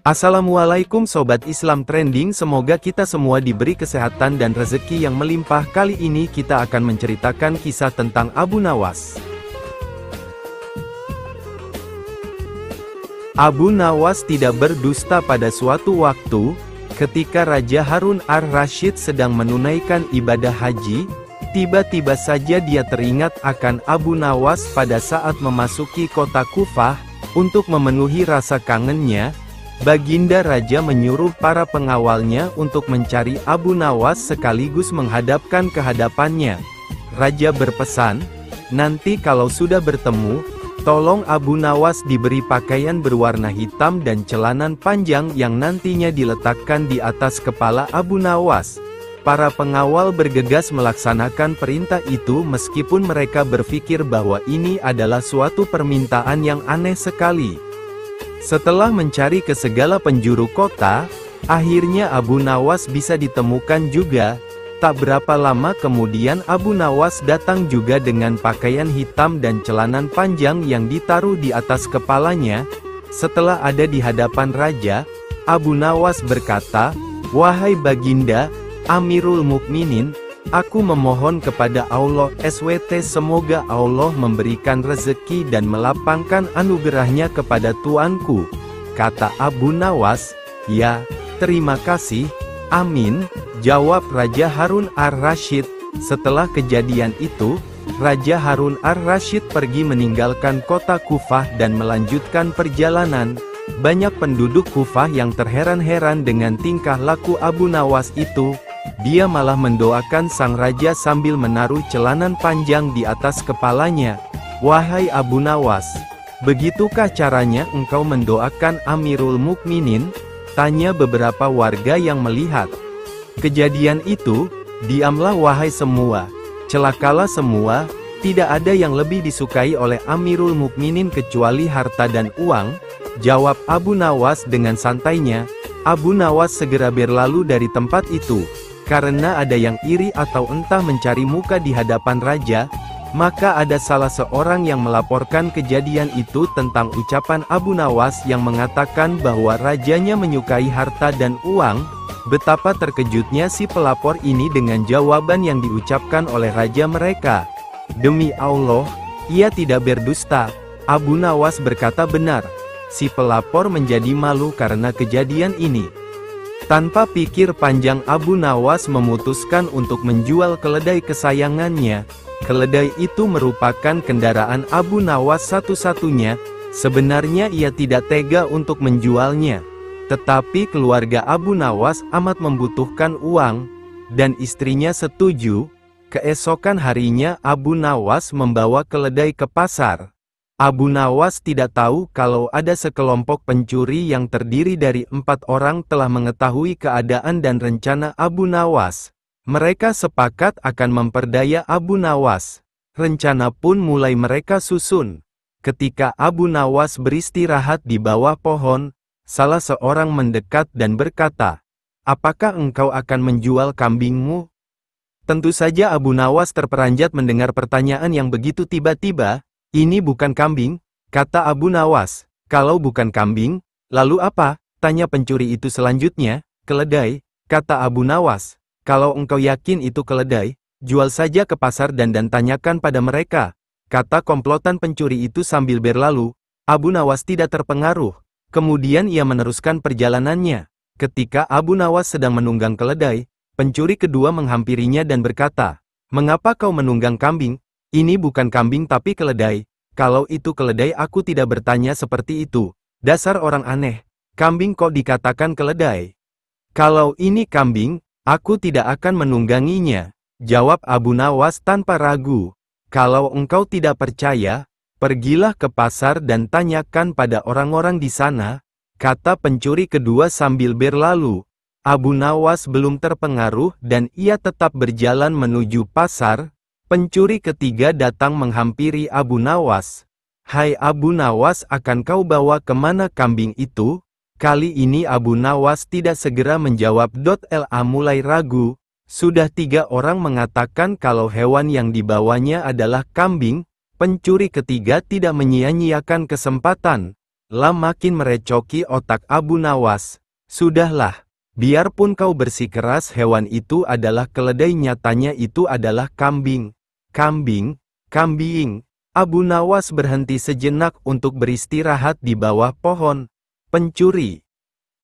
Assalamualaikum Sobat Islam Trending, semoga kita semua diberi kesehatan dan rezeki yang melimpah. Kali ini kita akan menceritakan kisah tentang Abu Nawas. Abu Nawas tidak berdusta. Pada suatu waktu, ketika Raja Harun ar-Rasyid sedang menunaikan ibadah haji, tiba-tiba saja dia teringat akan Abu Nawas pada saat memasuki kota Kufah. Untuk memenuhi rasa kangennya, Baginda Raja menyuruh para pengawalnya untuk mencari Abu Nawas sekaligus menghadapkan ke hadapannya. Raja berpesan, nanti kalau sudah bertemu, tolong Abu Nawas diberi pakaian berwarna hitam dan celanan panjang yang nantinya diletakkan di atas kepala Abu Nawas. Para pengawal bergegas melaksanakan perintah itu meskipun mereka berpikir bahwa ini adalah suatu permintaan yang aneh sekali. Setelah mencari ke segala penjuru kota, akhirnya Abu Nawas bisa ditemukan juga. Tak berapa lama kemudian Abu Nawas datang juga dengan pakaian hitam dan celanan panjang yang ditaruh di atas kepalanya. Setelah ada di hadapan raja, Abu Nawas berkata, "Wahai Baginda, Amirul Mukminin, aku memohon kepada Allah SWT semoga Allah memberikan rezeki dan melapangkan anugerahnya kepada tuanku." Kata Abu Nawas, "Ya, terima kasih, amin," jawab Raja Harun ar-Rasyid. Setelah kejadian itu, Raja Harun ar-Rasyid pergi meninggalkan kota Kufah dan melanjutkan perjalanan. Banyak penduduk Kufah yang terheran-heran dengan tingkah laku Abu Nawas itu. Dia malah mendoakan sang raja sambil menaruh celanan panjang di atas kepalanya. "Wahai Abu Nawas, begitukah caranya engkau mendoakan Amirul Mukminin?" tanya beberapa warga yang melihat kejadian itu. "Diamlah wahai semua, celakalah semua, tidak ada yang lebih disukai oleh Amirul Mukminin kecuali harta dan uang," jawab Abu Nawas dengan santainya. Abu Nawas segera berlalu dari tempat itu. Karena ada yang iri atau entah mencari muka di hadapan raja, maka ada salah seorang yang melaporkan kejadian itu tentang ucapan Abu Nawas yang mengatakan bahwa rajanya menyukai harta dan uang. Betapa terkejutnya si pelapor ini dengan jawaban yang diucapkan oleh raja mereka. "Demi Allah, ia tidak berdusta," Abu Nawas berkata benar. Si pelapor menjadi malu karena kejadian ini. Tanpa pikir panjang Abu Nawas memutuskan untuk menjual keledai kesayangannya. Keledai itu merupakan kendaraan Abu Nawas satu-satunya. Sebenarnya ia tidak tega untuk menjualnya. Tetapi keluarga Abu Nawas amat membutuhkan uang, dan istrinya setuju. Keesokan harinya Abu Nawas membawa keledai ke pasar. Abu Nawas tidak tahu kalau ada sekelompok pencuri yang terdiri dari 4 orang telah mengetahui keadaan dan rencana Abu Nawas. Mereka sepakat akan memperdaya Abu Nawas. Rencana pun mulai mereka susun. Ketika Abu Nawas beristirahat di bawah pohon, salah seorang mendekat dan berkata, "Apakah engkau akan menjual kambingmu?" Tentu saja Abu Nawas terperanjat mendengar pertanyaan yang begitu tiba-tiba. "Ini bukan kambing," kata Abu Nawas. "Kalau bukan kambing, lalu apa?" tanya pencuri itu selanjutnya. "Keledai," kata Abu Nawas. "Kalau engkau yakin itu keledai, jual saja ke pasar dan tanyakan pada mereka," kata komplotan pencuri itu sambil berlalu. Abu Nawas tidak terpengaruh. Kemudian ia meneruskan perjalanannya. Ketika Abu Nawas sedang menunggang keledai, pencuri kedua menghampirinya dan berkata, "Mengapa kau menunggang kambing? Ini bukan kambing tapi keledai." "Kalau itu keledai aku tidak bertanya seperti itu. Dasar orang aneh. Kambing kok dikatakan keledai?" "Kalau ini kambing, aku tidak akan menungganginya," jawab Abu Nawas tanpa ragu. "Kalau engkau tidak percaya, pergilah ke pasar dan tanyakan pada orang-orang di sana," kata pencuri kedua sambil berlalu. Abu Nawas belum terpengaruh dan ia tetap berjalan menuju pasar. Pencuri ketiga datang menghampiri Abu Nawas. "Hai Abu Nawas, akan kau bawa kemana kambing itu?" Kali ini Abu Nawas tidak segera menjawab. Mulai ragu. Sudah 3 orang mengatakan kalau hewan yang dibawanya adalah kambing. Pencuri ketiga tidak menyia-nyiakan kesempatan. lah makin merecoki otak Abu Nawas. Sudahlah, biarpun kau bersikeras hewan itu adalah keledai, nyatanya itu adalah kambing. Kambing, kambing. Abu Nawas berhenti sejenak untuk beristirahat di bawah pohon. Pencuri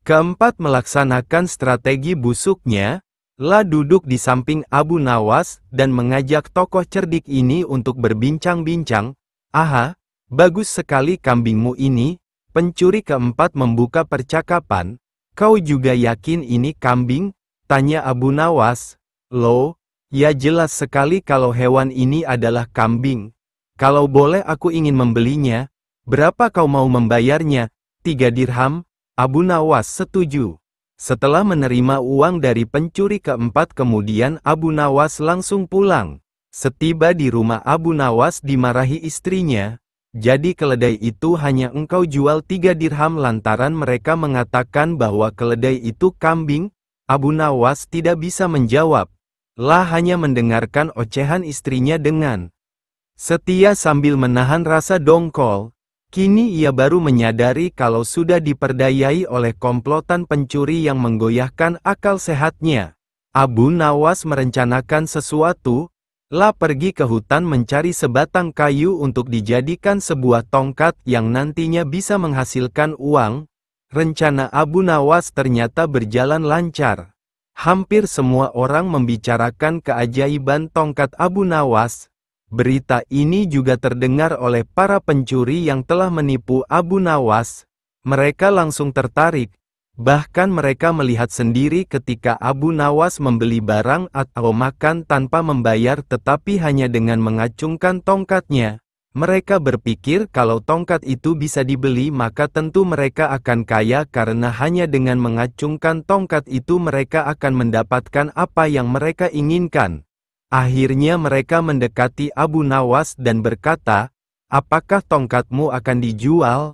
keempat melaksanakan strategi busuknya, lah duduk di samping Abu Nawas dan mengajak tokoh cerdik ini untuk berbincang-bincang. Aha, bagus sekali kambingmu ini. Pencuri keempat membuka percakapan. Kau juga yakin ini kambing? Tanya Abu Nawas. Loh, ya jelas sekali kalau hewan ini adalah kambing. Kalau boleh aku ingin membelinya. Berapa kau mau membayarnya? 3 dirham. Abu Nawas setuju. Setelah menerima uang dari pencuri keempat, kemudian Abu Nawas langsung pulang. Setiba di rumah, Abu Nawas dimarahi istrinya. Jadi keledai itu hanya engkau jual 3 dirham lantaran mereka mengatakan bahwa keledai itu kambing? Abu Nawas tidak bisa menjawab. Lah hanya mendengarkan ocehan istrinya dengan setia sambil menahan rasa dongkol. Kini ia baru menyadari kalau sudah diperdayai oleh komplotan pencuri yang menggoyahkan akal sehatnya. Abu Nawas merencanakan sesuatu, lah pergi ke hutan mencari sebatang kayu untuk dijadikan sebuah tongkat yang nantinya bisa menghasilkan uang. Rencana Abu Nawas ternyata berjalan lancar. Hampir semua orang membicarakan keajaiban tongkat Abu Nawas. Berita ini juga terdengar oleh para pencuri yang telah menipu Abu Nawas. Mereka langsung tertarik. Bahkan mereka melihat sendiri ketika Abu Nawas membeli barang atau makan tanpa membayar tetapi hanya dengan mengacungkan tongkatnya. Mereka berpikir kalau tongkat itu bisa dibeli maka tentu mereka akan kaya karena hanya dengan mengacungkan tongkat itu mereka akan mendapatkan apa yang mereka inginkan. Akhirnya mereka mendekati Abu Nawas dan berkata, "Apakah tongkatmu akan dijual?"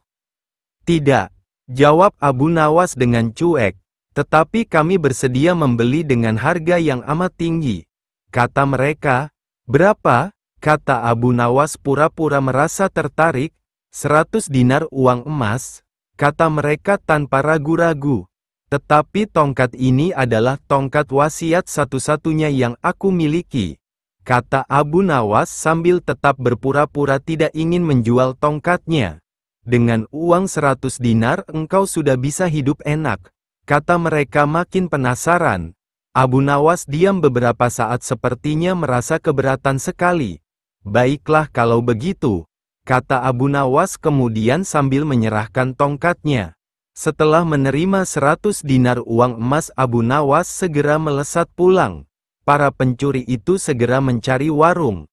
"Tidak," jawab Abu Nawas dengan cuek. "Tetapi kami bersedia membeli dengan harga yang amat tinggi," kata mereka. "Berapa?" kata Abu Nawas pura-pura merasa tertarik. 100 dinar uang emas, kata mereka tanpa ragu-ragu. Tetapi tongkat ini adalah tongkat wasiat satu-satunya yang aku miliki, kata Abu Nawas sambil tetap berpura-pura tidak ingin menjual tongkatnya. Dengan uang 100 dinar engkau sudah bisa hidup enak, kata mereka makin penasaran. Abu Nawas diam beberapa saat sepertinya merasa keberatan sekali. Baiklah kalau begitu, kata Abu Nawas kemudian sambil menyerahkan tongkatnya. Setelah menerima 100 dinar uang emas, Abu Nawas segera melesat pulang. Para pencuri itu segera mencari warung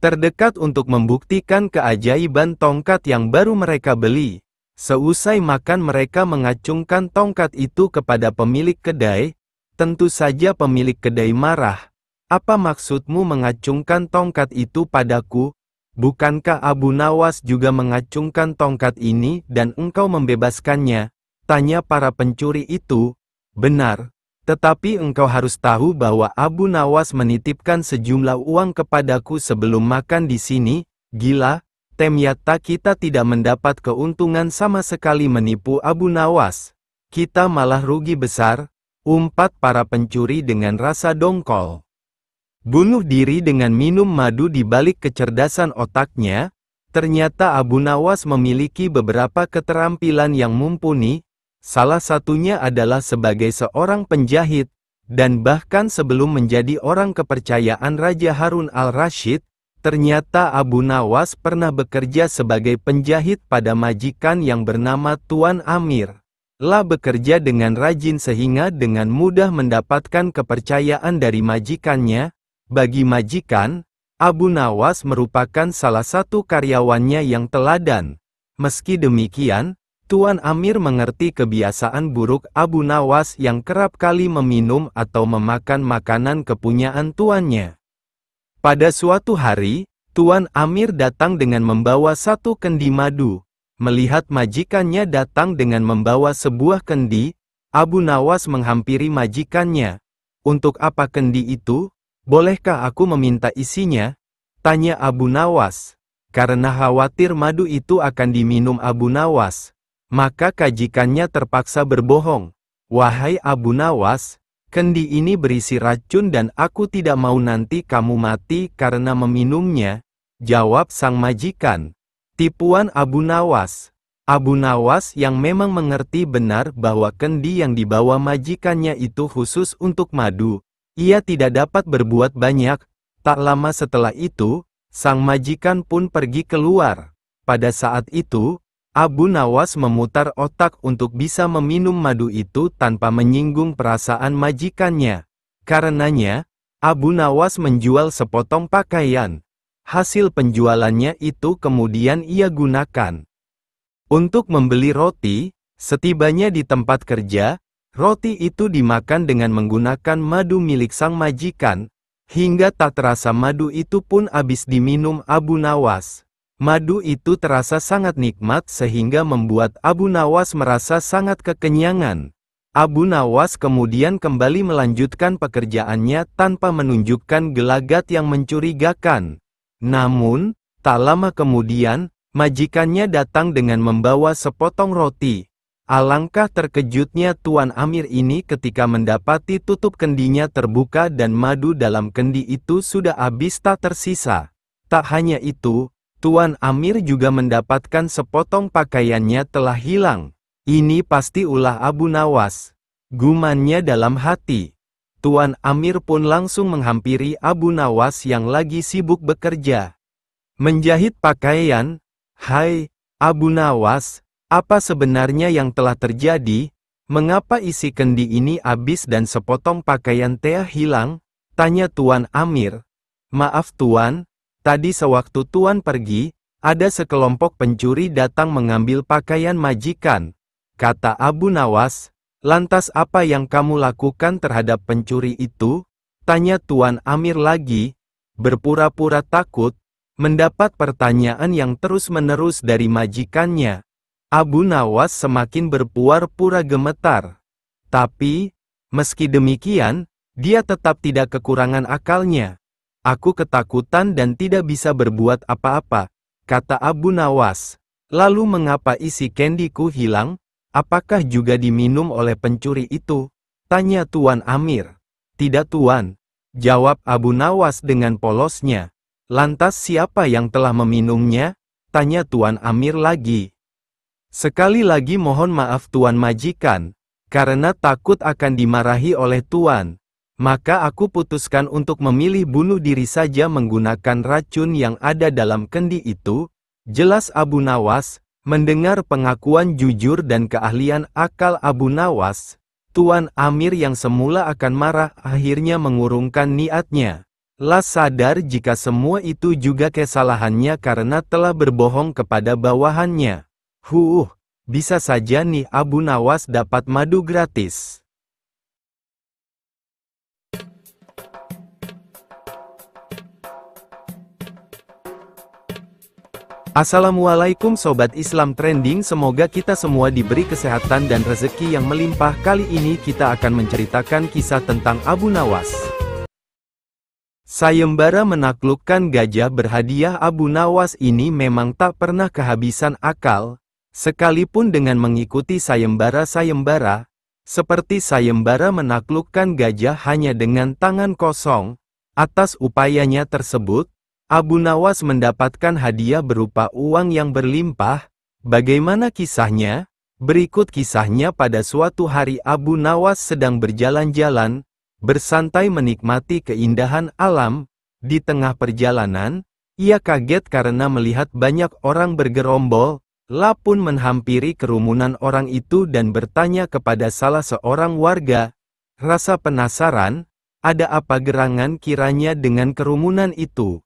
terdekat untuk membuktikan keajaiban tongkat yang baru mereka beli. Seusai makan mereka mengacungkan tongkat itu kepada pemilik kedai. Tentu saja pemilik kedai marah. "Apa maksudmu mengacungkan tongkat itu padaku? Bukankah Abu Nawas juga mengacungkan tongkat ini dan engkau membebaskannya?" tanya para pencuri itu. "Benar, tetapi engkau harus tahu bahwa Abu Nawas menitipkan sejumlah uang kepadaku sebelum makan di sini." "Gila, ternyata kita tidak mendapat keuntungan sama sekali menipu Abu Nawas. Kita malah rugi besar," umpat para pencuri dengan rasa dongkol. Bunuh diri dengan minum madu di balik kecerdasan otaknya. Ternyata Abu Nawas memiliki beberapa keterampilan yang mumpuni. Salah satunya adalah sebagai seorang penjahit, dan bahkan sebelum menjadi orang kepercayaan Raja Harun al-Rasyid, ternyata Abu Nawas pernah bekerja sebagai penjahit pada majikan yang bernama Tuan Amir. Lah bekerja dengan rajin sehingga dengan mudah mendapatkan kepercayaan dari majikannya. Bagi majikan, Abu Nawas merupakan salah satu karyawannya yang teladan. Meski demikian, Tuan Amir mengerti kebiasaan buruk Abu Nawas yang kerap kali meminum atau memakan makanan kepunyaan tuannya. Pada suatu hari, Tuan Amir datang dengan membawa 1 kendi madu. Melihat majikannya datang dengan membawa sebuah kendi, Abu Nawas menghampiri majikannya. "Untuk apa kendi itu? Bolehkah aku meminta isinya?" tanya Abu Nawas. Karena khawatir madu itu akan diminum Abu Nawas, Maka kejikannya terpaksa berbohong. Wahai Abu Nawas, kendi ini berisi racun dan aku tidak mau nanti kamu mati karena meminumnya, jawab sang majikan. Tipuan Abu Nawas. Abu Nawas yang memang mengerti benar bahwa kendi yang dibawa majikannya itu khusus untuk madu, ia tidak dapat berbuat banyak. Tak lama setelah itu, sang majikan pun pergi keluar. Pada saat itu, Abu Nawas memutar otak untuk bisa meminum madu itu tanpa menyinggung perasaan majikannya. Karenanya, Abu Nawas menjual sepotong pakaian. Hasil penjualannya itu kemudian ia gunakan untuk membeli roti. Setibanya di tempat kerja, roti itu dimakan dengan menggunakan madu milik sang majikan. Hingga tak terasa madu itu pun habis diminum Abu Nawas. Madu itu terasa sangat nikmat sehingga membuat Abu Nawas merasa sangat kekenyangan. Abu Nawas kemudian kembali melanjutkan pekerjaannya tanpa menunjukkan gelagat yang mencurigakan. Namun, tak lama kemudian, majikannya datang dengan membawa sepotong roti. Alangkah terkejutnya Tuan Amir ini ketika mendapati tutup kendinya terbuka dan madu dalam kendi itu sudah habis tak tersisa. Tak hanya itu, Tuan Amir juga mendapatkan sepotong pakaiannya telah hilang. Ini pasti ulah Abu Nawas, gumannya dalam hati. Tuan Amir pun langsung menghampiri Abu Nawas yang lagi sibuk bekerja menjahit pakaian. Hai, Abu Nawas, apa sebenarnya yang telah terjadi? Mengapa isi kendi ini habis dan sepotong pakaian Tea hilang? Tanya Tuan Amir. Maaf Tuan, tadi sewaktu Tuan pergi, ada sekelompok pencuri datang mengambil pakaian majikan, kata Abu Nawas. Lantas apa yang kamu lakukan terhadap pencuri itu? Tanya Tuan Amir lagi, berpura-pura takut, mendapat pertanyaan yang terus-menerus dari majikannya. Abu Nawas semakin berpura-pura gemetar. Tapi, meski demikian, dia tetap tidak kekurangan akalnya. Aku ketakutan dan tidak bisa berbuat apa-apa, kata Abu Nawas. Lalu mengapa isi kendiku hilang? Apakah juga diminum oleh pencuri itu? Tanya Tuan Amir. Tidak Tuan, jawab Abu Nawas dengan polosnya. Lantas siapa yang telah meminumnya? Tanya Tuan Amir lagi. Sekali lagi mohon maaf Tuan Majikan, karena takut akan dimarahi oleh Tuan. Maka aku putuskan untuk memilih bunuh diri saja menggunakan racun yang ada dalam kendi itu, jelas Abu Nawas. Mendengar pengakuan jujur dan keahlian akal Abu Nawas, Tuan Amir yang semula akan marah akhirnya mengurungkan niatnya. Las sadar jika semua itu juga kesalahannya karena telah berbohong kepada bawahannya. Bisa saja nih Abu Nawas dapat madu gratis. Assalamualaikum Sobat Islam Trending, semoga kita semua diberi kesehatan dan rezeki yang melimpah. Kali ini kita akan menceritakan kisah tentang Abu Nawas. Sayembara menaklukkan gajah berhadiah. Abu Nawas ini memang tak pernah kehabisan akal, sekalipun dengan mengikuti sayembara-sayembara, seperti sayembara menaklukkan gajah hanya dengan tangan kosong. Atas upayanya tersebut, Abu Nawas mendapatkan hadiah berupa uang yang berlimpah. Bagaimana kisahnya? Berikut kisahnya. Pada suatu hari Abu Nawas sedang berjalan-jalan, bersantai menikmati keindahan alam. Di tengah perjalanan, ia kaget karena melihat banyak orang bergerombol. Ia pun menghampiri kerumunan orang itu dan bertanya kepada salah seorang warga. Rasa penasaran, ada apa gerangan kiranya dengan kerumunan itu?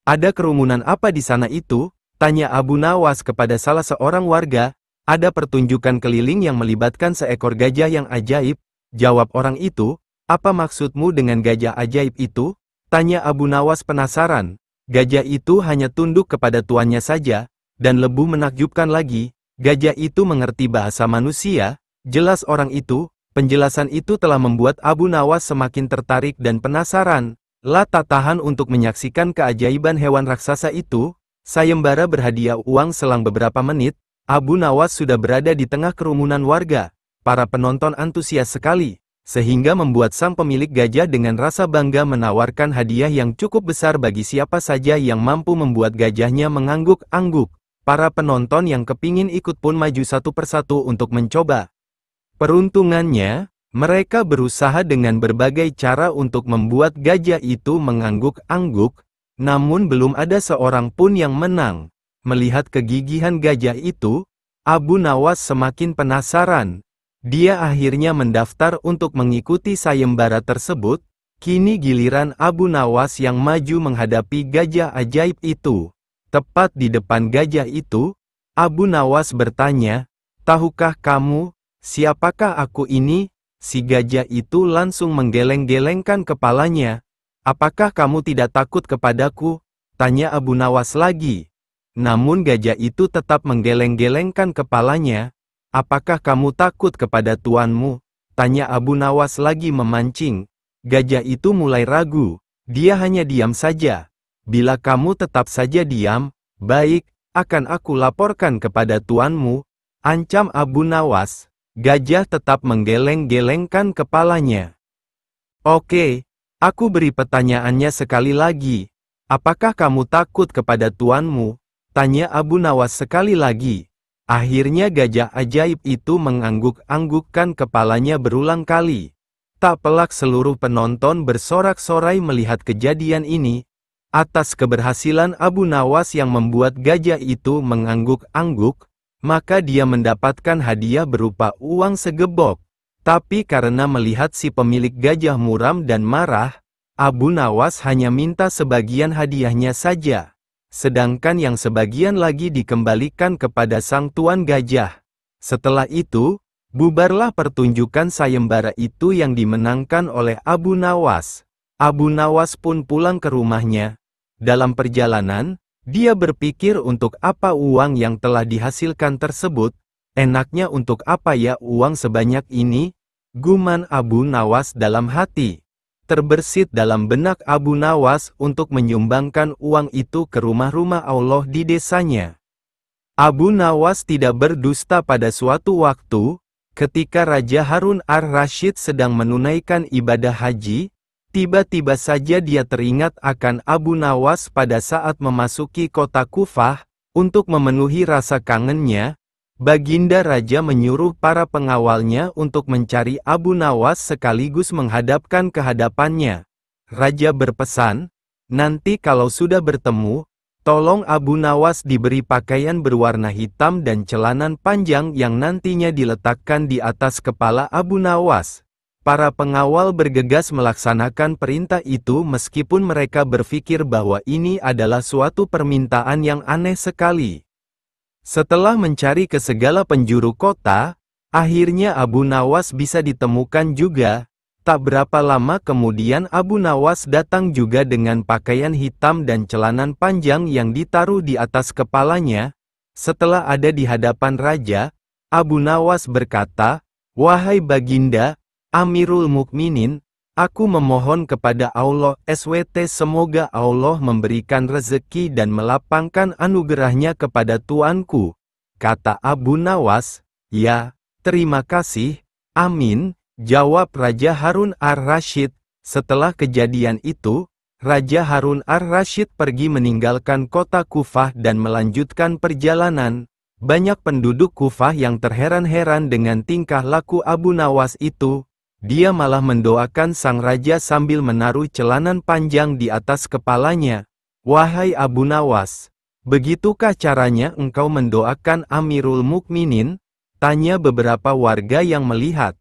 Ada kerumunan apa di sana itu? Tanya Abu Nawas kepada salah seorang warga. Ada pertunjukan keliling yang melibatkan seekor gajah yang ajaib, jawab orang itu. Apa maksudmu dengan gajah ajaib itu? Tanya Abu Nawas penasaran. Gajah itu hanya tunduk kepada tuannya saja, dan lebih menakjubkan lagi, gajah itu mengerti bahasa manusia, jelas orang itu. Penjelasan itu telah membuat Abu Nawas semakin tertarik dan penasaran. Tak tahan untuk menyaksikan keajaiban hewan raksasa itu. Sayembara berhadiah uang selang beberapa menit. Abu Nawas sudah berada di tengah kerumunan warga. Para penonton antusias sekali, sehingga membuat sang pemilik gajah dengan rasa bangga menawarkan hadiah yang cukup besar bagi siapa saja yang mampu membuat gajahnya mengangguk-angguk. Para penonton yang kepingin ikut pun maju satu persatu untuk mencoba. Peruntungannya, mereka berusaha dengan berbagai cara untuk membuat gajah itu mengangguk-angguk, namun belum ada seorang pun yang menang. Melihat kegigihan gajah itu, Abu Nawas semakin penasaran. Dia akhirnya mendaftar untuk mengikuti sayembara tersebut. Kini giliran Abu Nawas yang maju menghadapi gajah ajaib itu. Tepat di depan gajah itu, Abu Nawas bertanya, "Tahukah kamu, siapakah aku ini?" Si gajah itu langsung menggeleng-gelengkan kepalanya. "Apakah kamu tidak takut kepadaku?" tanya Abu Nawas lagi. Namun gajah itu tetap menggeleng-gelengkan kepalanya. "Apakah kamu takut kepada tuanmu?" tanya Abu Nawas lagi memancing. Gajah itu mulai ragu. Dia hanya diam saja. "Bila kamu tetap saja diam, baik, akan aku laporkan kepada tuanmu," ancam Abu Nawas. Gajah tetap menggeleng-gelengkan kepalanya. "Oke, aku beri pertanyaannya sekali lagi. Apakah kamu takut kepada tuanmu?" tanya Abu Nawas sekali lagi. Akhirnya gajah ajaib itu mengangguk-anggukkan kepalanya berulang kali. Tak pelak seluruh penonton bersorak-sorai melihat kejadian ini. Atas keberhasilan Abu Nawas yang membuat gajah itu mengangguk-angguk, maka dia mendapatkan hadiah berupa uang segebok. Tapi karena melihat si pemilik gajah muram dan marah, Abu Nawas hanya minta sebagian hadiahnya saja. Sedangkan yang sebagian lagi dikembalikan kepada sang tuan gajah. Setelah itu, bubarlah pertunjukan sayembara itu yang dimenangkan oleh Abu Nawas. Abu Nawas pun pulang ke rumahnya. Dalam perjalanan, dia berpikir untuk apa uang yang telah dihasilkan tersebut. "Enaknya untuk apa ya uang sebanyak ini?" guman Abu Nawas dalam hati. Terbersit dalam benak Abu Nawas untuk menyumbangkan uang itu ke rumah-rumah Allah di desanya. Abu Nawas tidak berdusta. Pada suatu waktu, ketika Raja Harun ar-Rasyid sedang menunaikan ibadah haji, tiba-tiba saja dia teringat akan Abu Nawas pada saat memasuki kota Kufah. Untuk memenuhi rasa kangennya, Baginda Raja menyuruh para pengawalnya untuk mencari Abu Nawas sekaligus menghadapkan ke hadapannya. Raja berpesan, "Nanti kalau sudah bertemu, tolong Abu Nawas diberi pakaian berwarna hitam dan celanan panjang yang nantinya diletakkan di atas kepala Abu Nawas." Para pengawal bergegas melaksanakan perintah itu meskipun mereka berpikir bahwa ini adalah suatu permintaan yang aneh sekali. Setelah mencari ke segala penjuru kota, akhirnya Abu Nawas bisa ditemukan juga. Tak berapa lama kemudian Abu Nawas datang juga dengan pakaian hitam dan celanan panjang yang ditaruh di atas kepalanya. Setelah ada di hadapan raja, Abu Nawas berkata, "Wahai Baginda, Amirul Mukminin, aku memohon kepada Allah SWT semoga Allah memberikan rezeki dan melapangkan anugerahnya kepada tuanku." Kata Abu Nawas, "Ya, terima kasih, amin," jawab Raja Harun ar-Rasyid. Setelah kejadian itu, Raja Harun ar-Rasyid pergi meninggalkan kota Kufah dan melanjutkan perjalanan. Banyak penduduk Kufah yang terheran-heran dengan tingkah laku Abu Nawas itu. Dia malah mendoakan sang raja sambil menaruh celanan panjang di atas kepalanya. "Wahai Abu Nawas, begitukah caranya engkau mendoakan Amirul Mukminin?" tanya beberapa warga yang melihat.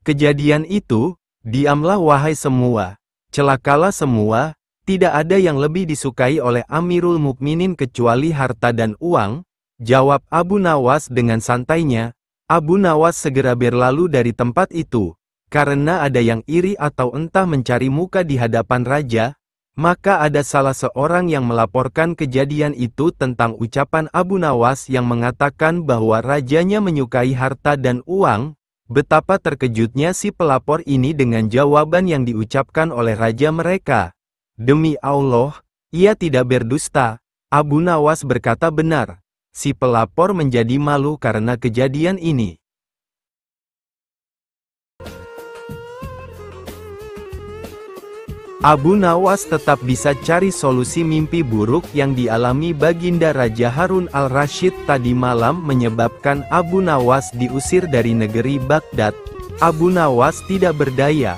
Kejadian itu, "Diamlah wahai semua, celakalah semua, tidak ada yang lebih disukai oleh Amirul Mukminin kecuali harta dan uang," jawab Abu Nawas dengan santainya. Abu Nawas segera berlalu dari tempat itu. Karena ada yang iri atau entah mencari muka di hadapan raja, maka ada salah seorang yang melaporkan kejadian itu tentang ucapan Abu Nawas yang mengatakan bahwa rajanya menyukai harta dan uang. Betapa terkejutnya si pelapor ini dengan jawaban yang diucapkan oleh raja mereka. "Demi Allah, ia tidak berdusta." Abu Nawas berkata benar. Si pelapor menjadi malu karena kejadian ini. Abu Nawas tetap bisa cari solusi mimpi buruk yang dialami Baginda Raja Harun al-Rasyid tadi malam menyebabkan Abu Nawas diusir dari negeri Baghdad. Abu Nawas tidak berdaya.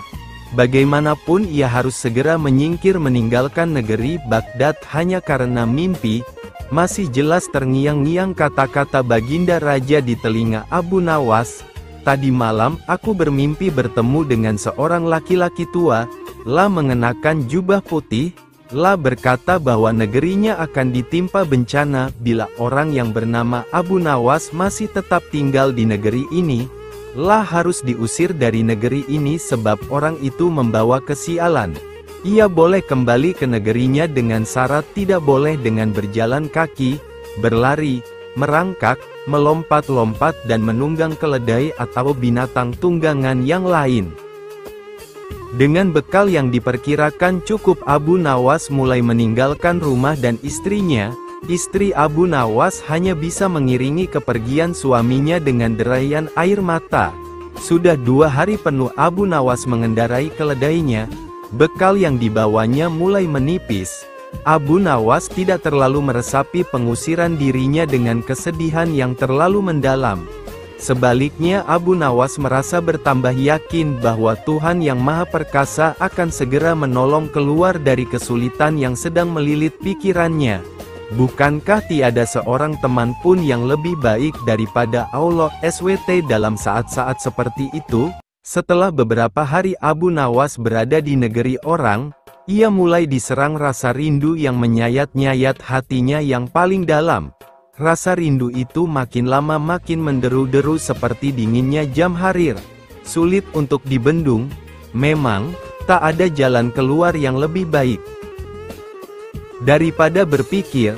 Bagaimanapun ia harus segera menyingkir meninggalkan negeri Baghdad hanya karena mimpi. Masih jelas terngiang-ngiang kata-kata Baginda Raja di telinga Abu Nawas. Tadi malam aku bermimpi bertemu dengan seorang laki-laki tua. La mengenakan jubah putih, La berkata bahwa negerinya akan ditimpa bencana bila orang yang bernama Abu Nawas masih tetap tinggal di negeri ini. La harus diusir dari negeri ini sebab orang itu membawa kesialan. Ia boleh kembali ke negerinya dengan syarat tidak boleh dengan berjalan kaki, berlari, merangkak, melompat-lompat dan menunggang keledai atau binatang tunggangan yang lain. Dengan bekal yang diperkirakan cukup, Abu Nawas mulai meninggalkan rumah dan istrinya. Istri Abu Nawas hanya bisa mengiringi kepergian suaminya dengan derayan air mata. Sudah 2 hari penuh Abu Nawas mengendarai keledainya. Bekal yang dibawanya mulai menipis. Abu Nawas tidak terlalu meresapi pengusiran dirinya dengan kesedihan yang terlalu mendalam. Sebaliknya Abu Nawas merasa bertambah yakin bahwa Tuhan Yang Maha Perkasa akan segera menolong keluar dari kesulitan yang sedang melilit pikirannya. Bukankah tiada seorang teman pun yang lebih baik daripada Allah SWT dalam saat-saat seperti itu? Setelah beberapa hari Abu Nawas berada di negeri orang, ia mulai diserang rasa rindu yang menyayat-nyayat hatinya yang paling dalam. Rasa rindu itu makin lama makin menderu-deru seperti dinginnya jam harir. Sulit untuk dibendung. Memang, tak ada jalan keluar yang lebih baik daripada berpikir,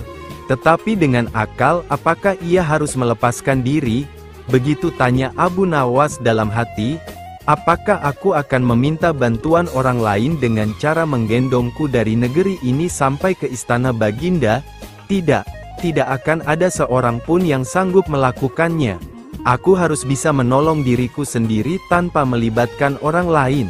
tetapi dengan akal, apakah ia harus melepaskan diri? Begitu tanya Abu Nawas dalam hati. Apakah aku akan meminta bantuan orang lain dengan cara menggendongku dari negeri ini sampai ke istana Baginda? Tidak. Tidak akan ada seorang pun yang sanggup melakukannya. Aku harus bisa menolong diriku sendiri tanpa melibatkan orang lain.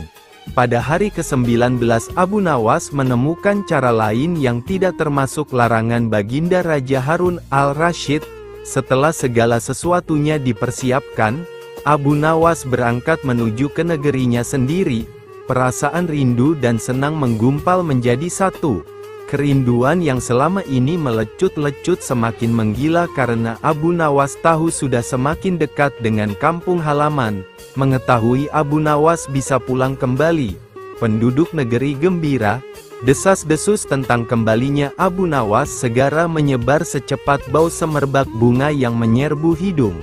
Pada hari ke-19 Abu Nawas menemukan cara lain yang tidak termasuk larangan Baginda Raja Harun al-Rasyid. Setelah segala sesuatunya dipersiapkan, Abu Nawas berangkat menuju ke negerinya sendiri. Perasaan rindu dan senang menggumpal menjadi satu. Kerinduan yang selama ini melecut-lecut semakin menggila karena Abu Nawas tahu sudah semakin dekat dengan kampung halaman. Mengetahui Abu Nawas bisa pulang kembali, penduduk negeri gembira. Desas-desus tentang kembalinya Abu Nawas segera menyebar secepat bau semerbak bunga yang menyerbu hidung.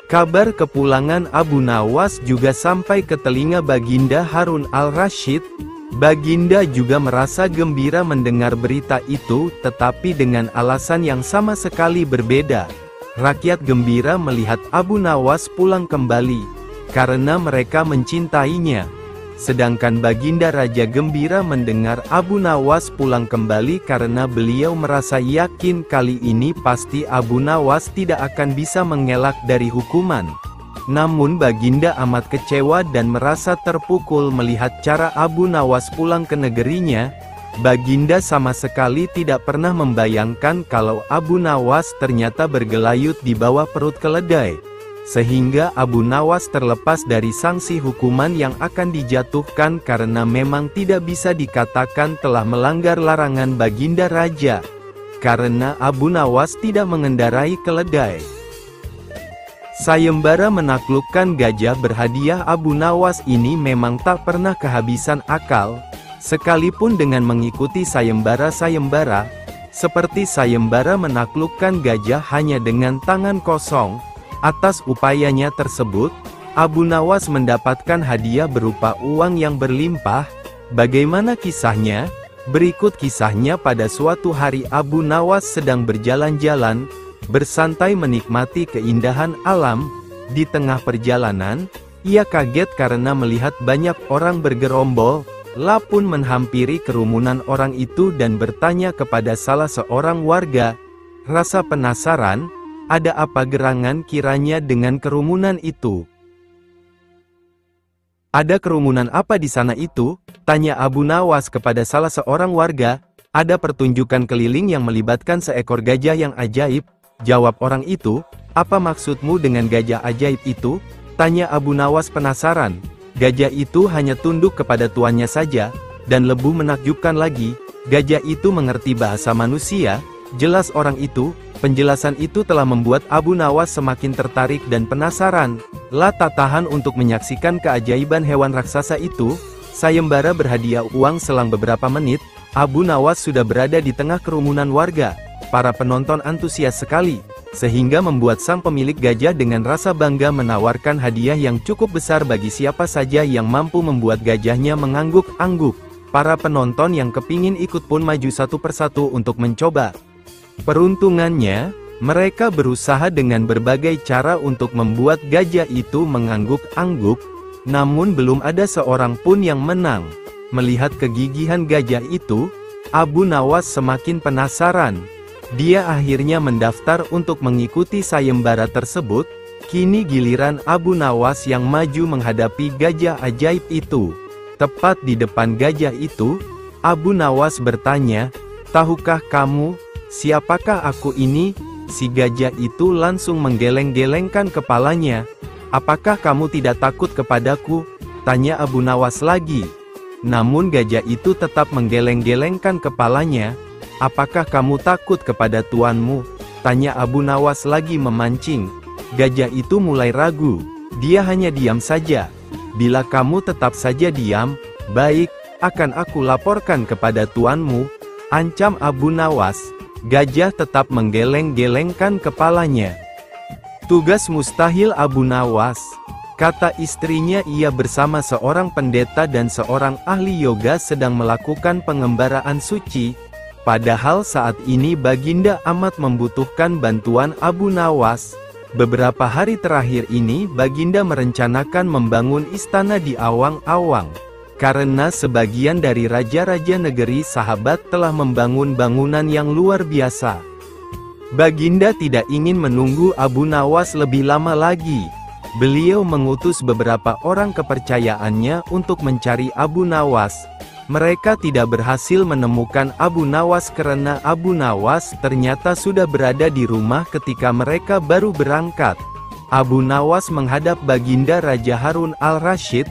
Kabar kepulangan Abu Nawas juga sampai ke telinga Baginda Harun al-Rasyid. Baginda juga merasa gembira mendengar berita itu, tetapi dengan alasan yang sama sekali berbeda. Rakyat gembira melihat Abu Nawas pulang kembali, karena mereka mencintainya. Sedangkan Baginda Raja gembira mendengar Abu Nawas pulang kembali karena beliau merasa yakin kali ini pasti Abu Nawas tidak akan bisa mengelak dari hukuman. Namun Baginda amat kecewa dan merasa terpukul melihat cara Abu Nawas pulang ke negerinya. Baginda sama sekali tidak pernah membayangkan kalau Abu Nawas ternyata bergelayut di bawah perut keledai. Sehingga Abu Nawas terlepas dari sanksi hukuman yang akan dijatuhkan karena memang tidak bisa dikatakan telah melanggar larangan Baginda Raja. Karena Abu Nawas tidak mengendarai keledai. Sayembara menaklukkan gajah berhadiah Abu Nawas ini memang tak pernah kehabisan akal, sekalipun dengan mengikuti sayembara-sayembara, seperti sayembara menaklukkan gajah hanya dengan tangan kosong. Atas upayanya tersebut, Abu Nawas mendapatkan hadiah berupa uang yang berlimpah. Bagaimana kisahnya? Berikut kisahnya. Pada suatu hari Abu Nawas sedang berjalan-jalan, bersantai menikmati keindahan alam. Di tengah perjalanan, ia kaget karena melihat banyak orang bergerombol. La pun menghampiri kerumunan orang itu dan bertanya kepada salah seorang warga, rasa penasaran, ada apa gerangan kiranya dengan kerumunan itu? Ada kerumunan apa di sana itu? Tanya Abu Nawas kepada salah seorang warga. Ada pertunjukan keliling yang melibatkan seekor gajah yang ajaib. Jawab orang itu, apa maksudmu dengan gajah ajaib itu? Tanya Abu Nawas penasaran. Gajah itu hanya tunduk kepada tuannya saja, dan lebih menakjubkan lagi, gajah itu mengerti bahasa manusia. Jelas orang itu. Penjelasan itu telah membuat Abu Nawas semakin tertarik dan penasaran. Tak tahan untuk menyaksikan keajaiban hewan raksasa itu. Sayembara berhadiah uang. Selang beberapa menit, Abu Nawas sudah berada di tengah kerumunan warga. Para penonton antusias sekali, sehingga membuat sang pemilik gajah dengan rasa bangga menawarkan hadiah yang cukup besar bagi siapa saja yang mampu membuat gajahnya mengangguk-angguk. Para penonton yang kepingin ikut pun maju satu persatu untuk mencoba. Peruntungannya, mereka berusaha dengan berbagai cara untuk membuat gajah itu mengangguk-angguk, namun belum ada seorang pun yang menang. Melihat kegigihan gajah itu, Abu Nawas semakin penasaran. Dia akhirnya mendaftar untuk mengikuti sayembara tersebut. Kini giliran Abu Nawas yang maju menghadapi gajah ajaib itu. Tepat di depan gajah itu, Abu Nawas bertanya, "Tahukah kamu, siapakah aku ini?" Si gajah itu langsung menggeleng-gelengkan kepalanya. "Apakah kamu tidak takut kepadaku?" tanya Abu Nawas lagi. Namun gajah itu tetap menggeleng-gelengkan kepalanya. "Apakah kamu takut kepada tuanmu?" tanya Abu Nawas lagi memancing. Gajah itu mulai ragu. Dia hanya diam saja. "Bila kamu tetap saja diam, baik, akan aku laporkan kepada tuanmu," ancam Abu Nawas. Gajah tetap menggeleng-gelengkan kepalanya. "Tugas mustahil Abu Nawas," kata istrinya. Ia bersama seorang pendeta dan seorang ahli yoga sedang melakukan pengembaraan suci. Padahal saat ini Baginda amat membutuhkan bantuan Abu Nawas. Beberapa hari terakhir ini Baginda merencanakan membangun istana di awang-awang. Karena sebagian dari raja-raja negeri sahabat telah membangun bangunan yang luar biasa. Baginda tidak ingin menunggu Abu Nawas lebih lama lagi. Beliau mengutus beberapa orang kepercayaannya untuk mencari Abu Nawas. Mereka tidak berhasil menemukan Abu Nawas karena Abu Nawas ternyata sudah berada di rumah ketika mereka baru berangkat. Abu Nawas menghadap Baginda Raja Harun al-Rasyid.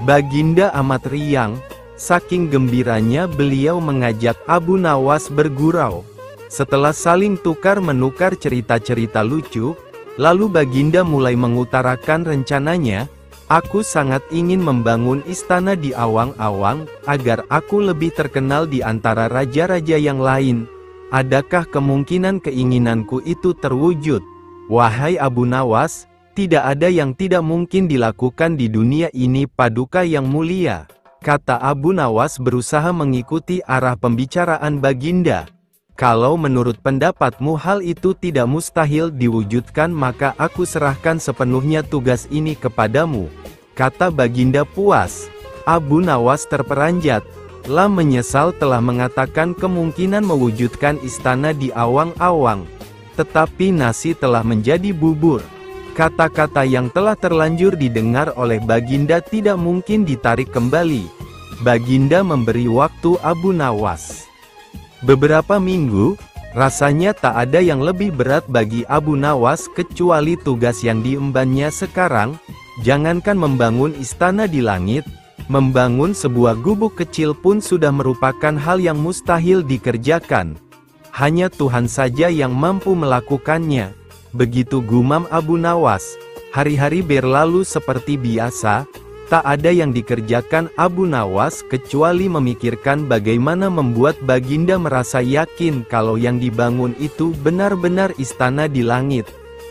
Baginda amat riang. Saking gembiranya beliau mengajak Abu Nawas bergurau. Setelah saling tukar-menukar cerita-cerita lucu, lalu Baginda mulai mengutarakan rencananya. "Aku sangat ingin membangun istana di awang-awang, agar aku lebih terkenal di antara raja-raja yang lain. Adakah kemungkinan keinginanku itu terwujud?" "Wahai Abu Nawas, tidak ada yang tidak mungkin dilakukan di dunia ini, Paduka yang mulia," kata Abu Nawas berusaha mengikuti arah pembicaraan Baginda. "Kalau menurut pendapatmu hal itu tidak mustahil diwujudkan, maka aku serahkan sepenuhnya tugas ini kepadamu," kata Baginda puas. Abu Nawas terperanjat. Menyesal telah mengatakan kemungkinan mewujudkan istana di awang-awang. Tetapi nasi telah menjadi bubur. Kata-kata yang telah terlanjur didengar oleh Baginda tidak mungkin ditarik kembali. Baginda memberi waktu Abu Nawas beberapa minggu. Rasanya tak ada yang lebih berat bagi Abu Nawas kecuali tugas yang diembannya sekarang. Jangankan membangun istana di langit, membangun sebuah gubuk kecil pun sudah merupakan hal yang mustahil dikerjakan. Hanya Tuhan saja yang mampu melakukannya. Begitu gumam Abu Nawas. Hari-hari berlalu seperti biasa. Tak ada yang dikerjakan Abu Nawas kecuali memikirkan bagaimana membuat Baginda merasa yakin kalau yang dibangun itu benar-benar istana di langit.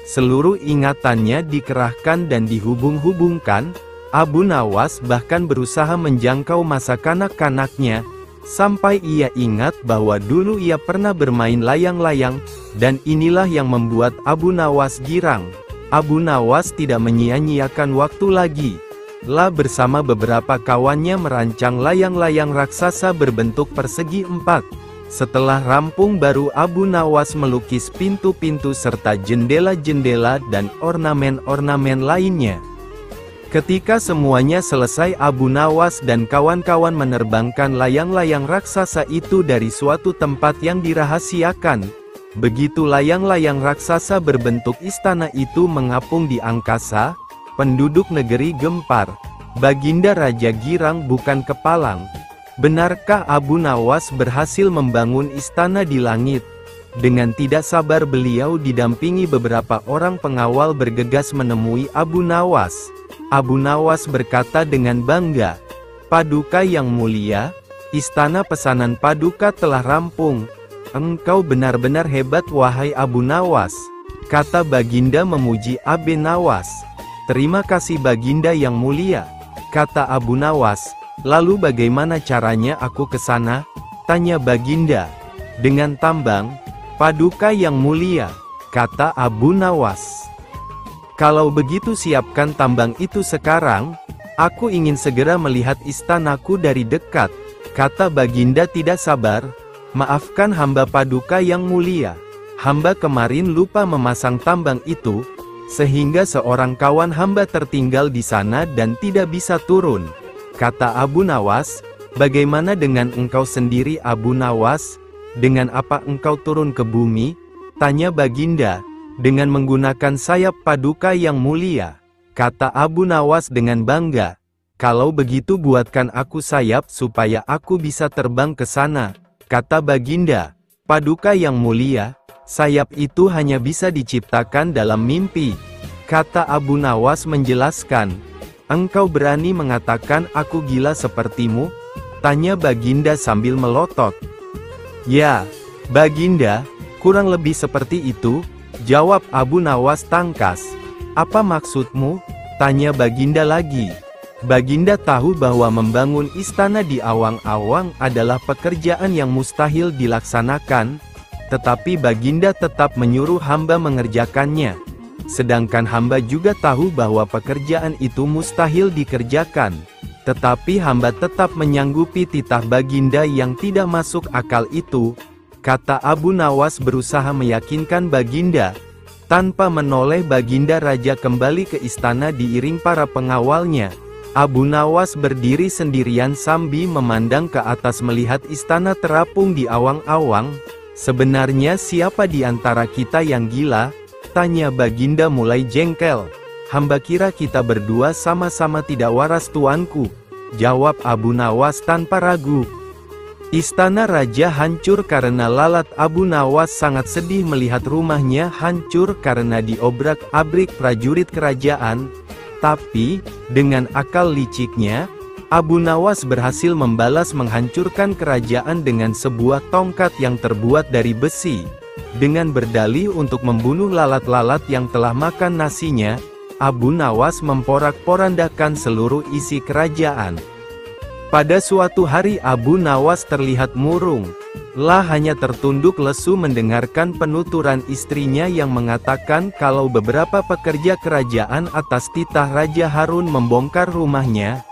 Seluruh ingatannya dikerahkan dan dihubung-hubungkan. Abu Nawas bahkan berusaha menjangkau masa kanak-kanaknya, sampai ia ingat bahwa dulu ia pernah bermain layang-layang, dan inilah yang membuat Abu Nawas girang. Abu Nawas tidak menyia-nyiakan waktu lagi. Bersama beberapa kawannya merancang layang-layang raksasa berbentuk persegi 4. Setelah rampung baru Abu Nawas melukis pintu-pintu serta jendela-jendela dan ornamen-ornamen lainnya. Ketika semuanya selesai, Abu Nawas dan kawan-kawan menerbangkan layang-layang raksasa itu dari suatu tempat yang dirahasiakan. Begitu layang-layang raksasa berbentuk istana itu mengapung di angkasa, penduduk negeri gempar. Baginda Raja girang bukan kepalang. Benarkah Abu Nawas berhasil membangun istana di langit? Dengan tidak sabar beliau didampingi beberapa orang pengawal bergegas menemui Abu Nawas. Abu Nawas berkata dengan bangga, "Paduka yang mulia, istana pesanan Paduka telah rampung. Engkau benar-benar hebat wahai Abu Nawas," kata Baginda memuji Abu Nawas. "Terima kasih Baginda yang mulia," kata Abu Nawas. "Lalu bagaimana caranya aku ke sana?" tanya Baginda. "Dengan tambang, Paduka yang mulia," kata Abu Nawas. "Kalau begitu siapkan tambang itu sekarang, aku ingin segera melihat istanaku dari dekat," kata Baginda tidak sabar. "Maafkan hamba Paduka yang mulia, hamba kemarin lupa memasang tambang itu, sehingga seorang kawan hamba tertinggal di sana dan tidak bisa turun," kata Abu Nawas. "Bagaimana dengan engkau sendiri Abu Nawas? Dengan apa engkau turun ke bumi?" tanya Baginda. "Dengan menggunakan sayap Paduka yang mulia," kata Abu Nawas dengan bangga. "Kalau begitu buatkan aku sayap supaya aku bisa terbang ke sana," kata Baginda. "Paduka yang mulia, sayap itu hanya bisa diciptakan dalam mimpi," kata Abu Nawas menjelaskan. "Engkau berani mengatakan aku gila sepertimu?" tanya Baginda sambil melotot. "Ya, Baginda, kurang lebih seperti itu," jawab Abu Nawas tangkas. "Apa maksudmu?" tanya Baginda lagi. Baginda tahu bahwa membangun istana di awang-awang adalah pekerjaan yang mustahil dilaksanakan, tetapi Baginda tetap menyuruh hamba mengerjakannya. Sedangkan hamba juga tahu bahwa pekerjaan itu mustahil dikerjakan, tetapi hamba tetap menyanggupi titah Baginda yang tidak masuk akal itu, kata Abu Nawas berusaha meyakinkan Baginda. Tanpa menoleh Baginda Raja kembali ke istana diiring para pengawalnya. Abu Nawas berdiri sendirian sambil memandang ke atas melihat istana terapung di awang-awang. "Sebenarnya siapa di antara kita yang gila?" tanya Baginda mulai jengkel. "Hamba kira kita berdua sama-sama tidak waras tuanku," jawab Abu Nawas tanpa ragu. Istana raja hancur karena lalat. Abu Nawas sangat sedih melihat rumahnya hancur karena diobrak-abrik prajurit kerajaan. Tapi, dengan akal liciknya, Abu Nawas berhasil membalas menghancurkan kerajaan dengan sebuah tongkat yang terbuat dari besi. Dengan berdalih untuk membunuh lalat-lalat yang telah makan nasinya, Abu Nawas memporak-porandakan seluruh isi kerajaan. Pada suatu hari Abu Nawas terlihat murung. Hanya tertunduk lesu mendengarkan penuturan istrinya yang mengatakan kalau beberapa pekerja kerajaan atas titah Raja Harun membongkar rumahnya.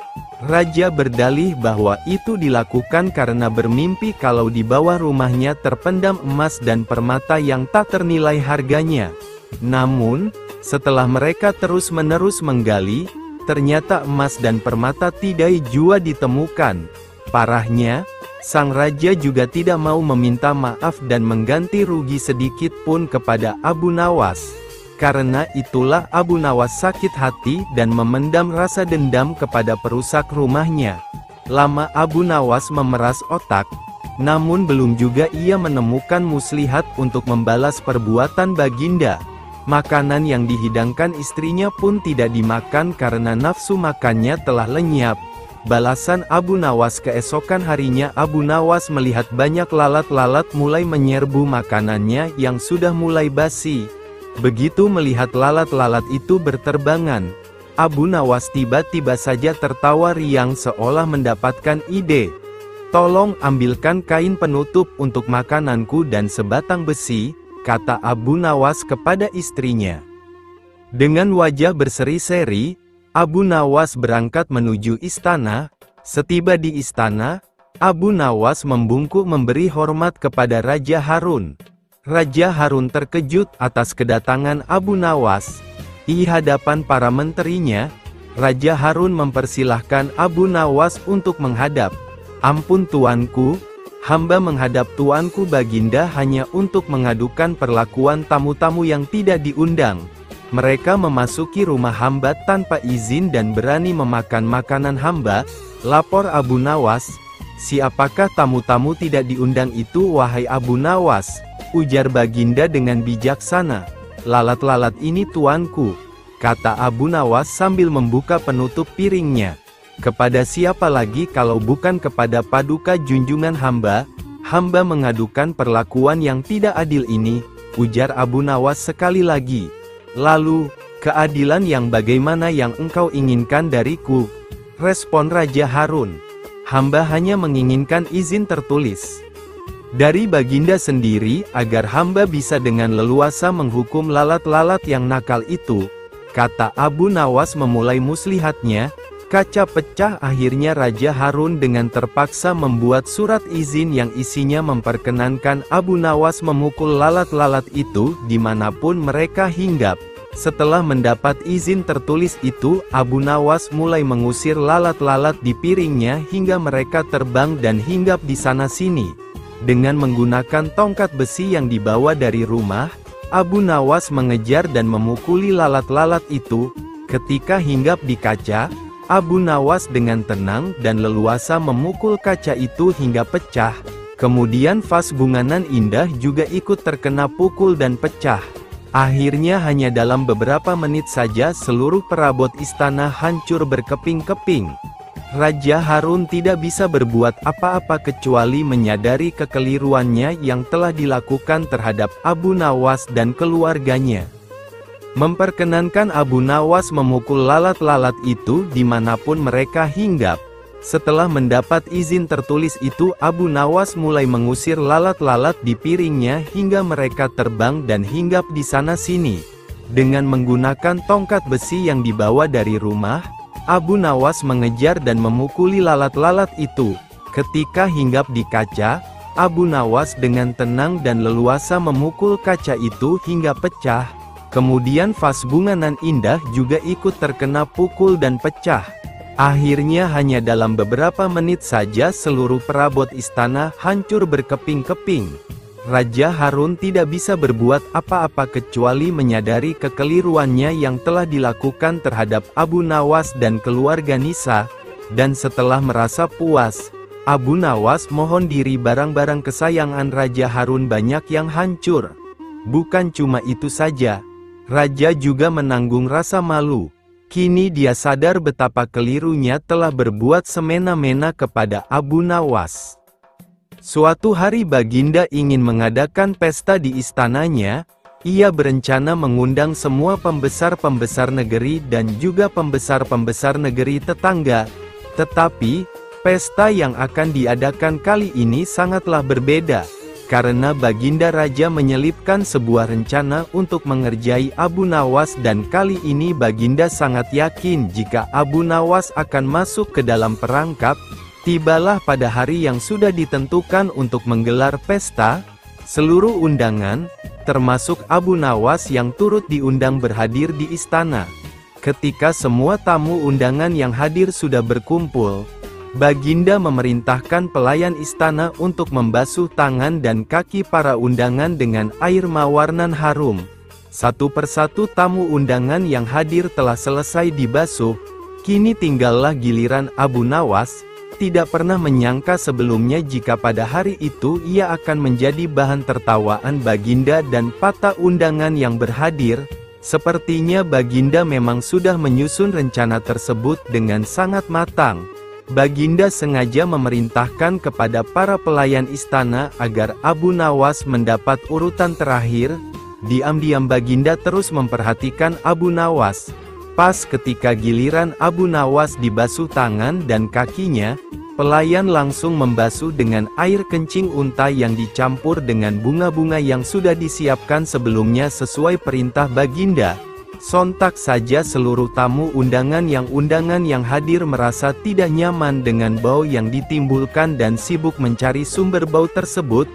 Raja berdalih bahwa itu dilakukan karena bermimpi kalau di bawah rumahnya terpendam emas dan permata yang tak ternilai harganya. Namun, setelah mereka terus-menerus menggali, ternyata emas dan permata tidak jua ditemukan. Parahnya, sang raja juga tidak mau meminta maaf dan mengganti rugi sedikit pun kepada Abu Nawas. Karena itulah Abu Nawas sakit hati dan memendam rasa dendam kepada perusak rumahnya. Lama Abu Nawas memeras otak, namun belum juga ia menemukan muslihat untuk membalas perbuatan Baginda. Makanan yang dihidangkan istrinya pun tidak dimakan karena nafsu makannya telah lenyap. Balasan Abu Nawas keesokan harinya Abu Nawas melihat banyak lalat-lalat mulai menyerbu makanannya yang sudah mulai basi. Begitu melihat lalat-lalat itu berterbangan, Abu Nawas tiba-tiba saja tertawa riang seolah mendapatkan ide. "Tolong ambilkan kain penutup untuk makananku dan sebatang besi," kata Abu Nawas kepada istrinya. Dengan wajah berseri-seri, Abu Nawas berangkat menuju istana. Setiba di istana, Abu Nawas membungkuk memberi hormat kepada Raja Harun. Raja Harun terkejut atas kedatangan Abu Nawas. Di hadapan para menterinya, Raja Harun mempersilahkan Abu Nawas untuk menghadap. "Ampun tuanku, hamba menghadap tuanku Baginda hanya untuk mengadukan perlakuan tamu-tamu yang tidak diundang. Mereka memasuki rumah hamba tanpa izin dan berani memakan makanan hamba," lapor Abu Nawas. "Siapakah tamu-tamu tidak diundang itu wahai Abu Nawas?" ujar Baginda dengan bijaksana. "Lalat-lalat ini tuanku," kata Abu Nawas sambil membuka penutup piringnya. "Kepada siapa lagi kalau bukan kepada paduka junjungan hamba? Hamba mengadukan perlakuan yang tidak adil ini," ujar Abu Nawas sekali lagi. "Lalu, keadilan yang bagaimana yang engkau inginkan dariku?" respon Raja Harun. "Hamba hanya menginginkan izin tertulis dari Baginda sendiri agar hamba bisa dengan leluasa menghukum lalat-lalat yang nakal itu," kata Abu Nawas memulai muslihatnya. Kaca pecah. Akhirnya Raja Harun dengan terpaksa membuat surat izin yang isinya memperkenankan Abu Nawas memukul lalat-lalat itu dimanapun mereka hinggap. Setelah mendapat izin tertulis itu, Abu Nawas mulai mengusir lalat-lalat di piringnya hingga mereka terbang dan hinggap di sana-sini. Dengan menggunakan tongkat besi yang dibawa dari rumah, Abu Nawas mengejar dan memukuli lalat-lalat itu. Ketika hinggap di kaca, Abu Nawas dengan tenang dan leluasa memukul kaca itu hingga pecah. Kemudian vas bunganan indah juga ikut terkena pukul dan pecah. Akhirnya hanya dalam beberapa menit saja seluruh perabot istana hancur berkeping-keping. Raja Harun tidak bisa berbuat apa-apa kecuali menyadari kekeliruannya yang telah dilakukan terhadap Abu Nawas dan keluarganya. Memperkenankan Abu Nawas memukul lalat-lalat itu dimanapun mereka hinggap. Setelah mendapat izin tertulis itu, Abu Nawas mulai mengusir lalat-lalat di piringnya hingga mereka terbang dan hinggap di sana-sini. Dengan menggunakan tongkat besi yang dibawa dari rumah, Abu Nawas mengejar dan memukuli lalat-lalat itu. Ketika hinggap di kaca, Abu Nawas dengan tenang dan leluasa memukul kaca itu hingga pecah. Kemudian vas bunganan indah juga ikut terkena pukul dan pecah. Akhirnya hanya dalam beberapa menit saja seluruh perabot istana hancur berkeping-keping. Raja Harun tidak bisa berbuat apa-apa kecuali menyadari kekeliruannya yang telah dilakukan terhadap Abu Nawas dan keluarga Nisa, dan setelah merasa puas, Abu Nawas mohon diri barang-barang kesayangan Raja Harun banyak yang hancur. Bukan cuma itu saja, Raja juga menanggung rasa malu. Kini dia sadar betapa kelirunya telah berbuat semena-mena kepada Abu Nawas. Suatu hari Baginda ingin mengadakan pesta di istananya. Ia berencana mengundang semua pembesar-pembesar negeri dan juga pembesar-pembesar negeri tetangga. Tetapi, pesta yang akan diadakan kali ini sangatlah berbeda. Karena Baginda Raja menyelipkan sebuah rencana untuk mengerjai Abu Nawas dan kali ini Baginda sangat yakin jika Abu Nawas akan masuk ke dalam perangkap. Tibalah pada hari yang sudah ditentukan untuk menggelar pesta. Seluruh undangan, termasuk Abu Nawas yang turut diundang berhadir di istana. Ketika semua tamu undangan yang hadir sudah berkumpul, Baginda memerintahkan pelayan istana untuk membasuh tangan dan kaki para undangan dengan air mawar nan harum. Satu persatu tamu undangan yang hadir telah selesai dibasuh. Kini tinggallah giliran Abu Nawas. Tidak pernah menyangka sebelumnya jika pada hari itu ia akan menjadi bahan tertawaan Baginda dan para undangan yang berhadir. Sepertinya Baginda memang sudah menyusun rencana tersebut dengan sangat matang. Baginda sengaja memerintahkan kepada para pelayan istana agar Abu Nawas mendapat urutan terakhir. Diam-diam Baginda terus memperhatikan Abu Nawas. Pas ketika giliran Abu Nawas dibasuh tangan dan kakinya, pelayan langsung membasuh dengan air kencing unta yang dicampur dengan bunga-bunga yang sudah disiapkan sebelumnya sesuai perintah Baginda. Sontak saja seluruh tamu undangan yang hadir merasa tidak nyaman dengan bau yang ditimbulkan dan sibuk mencari sumber bau tersebut.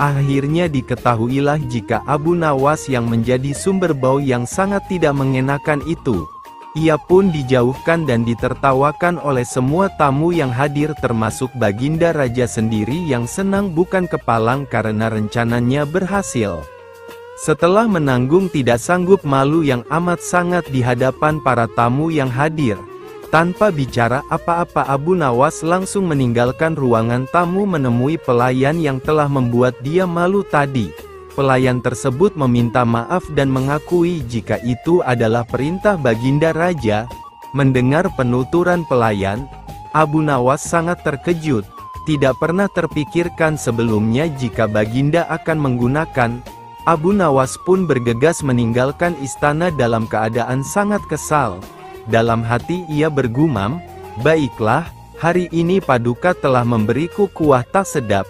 Akhirnya diketahuilah jika Abu Nawas yang menjadi sumber bau yang sangat tidak mengenakan itu. Ia pun dijauhkan dan ditertawakan oleh semua tamu yang hadir termasuk Baginda Raja sendiri yang senang bukan kepalang karena rencananya berhasil. Setelah menanggung tidak sanggup malu yang amat sangat di hadapan para tamu yang hadir, tanpa bicara apa-apa Abu Nawas langsung meninggalkan ruangan tamu menemui pelayan yang telah membuat dia malu tadi. Pelayan tersebut meminta maaf dan mengakui jika itu adalah perintah Baginda Raja. Mendengar penuturan pelayan, Abu Nawas sangat terkejut. Tidak pernah terpikirkan sebelumnya jika Baginda akan menggunakan. Abu Nawas pun bergegas meninggalkan istana dalam keadaan sangat kesal. Dalam hati ia bergumam, "Baiklah, hari ini Paduka telah memberiku kuah tak sedap.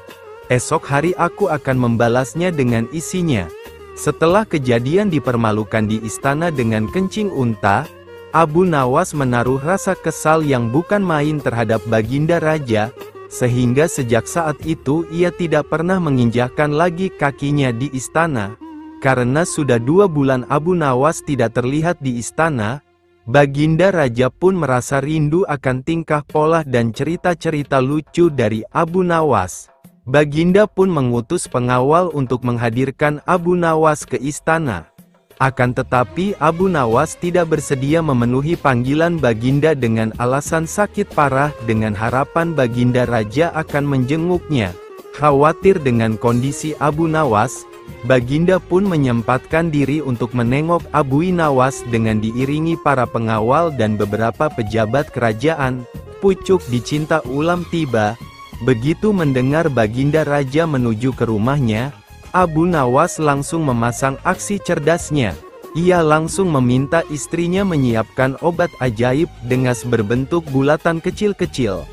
Esok hari aku akan membalasnya dengan isinya." Setelah kejadian dipermalukan di istana dengan kencing unta, Abu Nawas menaruh rasa kesal yang bukan main terhadap Baginda Raja, sehingga sejak saat itu ia tidak pernah menginjakkan lagi kakinya di istana. Karena sudah 2 bulan Abu Nawas tidak terlihat di istana, Baginda Raja pun merasa rindu akan tingkah pola dan cerita-cerita lucu dari Abu Nawas. Baginda pun mengutus pengawal untuk menghadirkan Abu Nawas ke istana. Akan tetapi Abu Nawas tidak bersedia memenuhi panggilan Baginda dengan alasan sakit parah dengan harapan Baginda Raja akan menjenguknya. Khawatir dengan kondisi Abu Nawas, Baginda pun menyempatkan diri untuk menengok Abu Nawas dengan diiringi para pengawal dan beberapa pejabat kerajaan. Pucuk dicinta ulam tiba. Begitu mendengar Baginda Raja menuju ke rumahnya, Abu Nawas langsung memasang aksi cerdasnya. Ia langsung meminta istrinya menyiapkan obat ajaib dengas berbentuk bulatan kecil-kecil.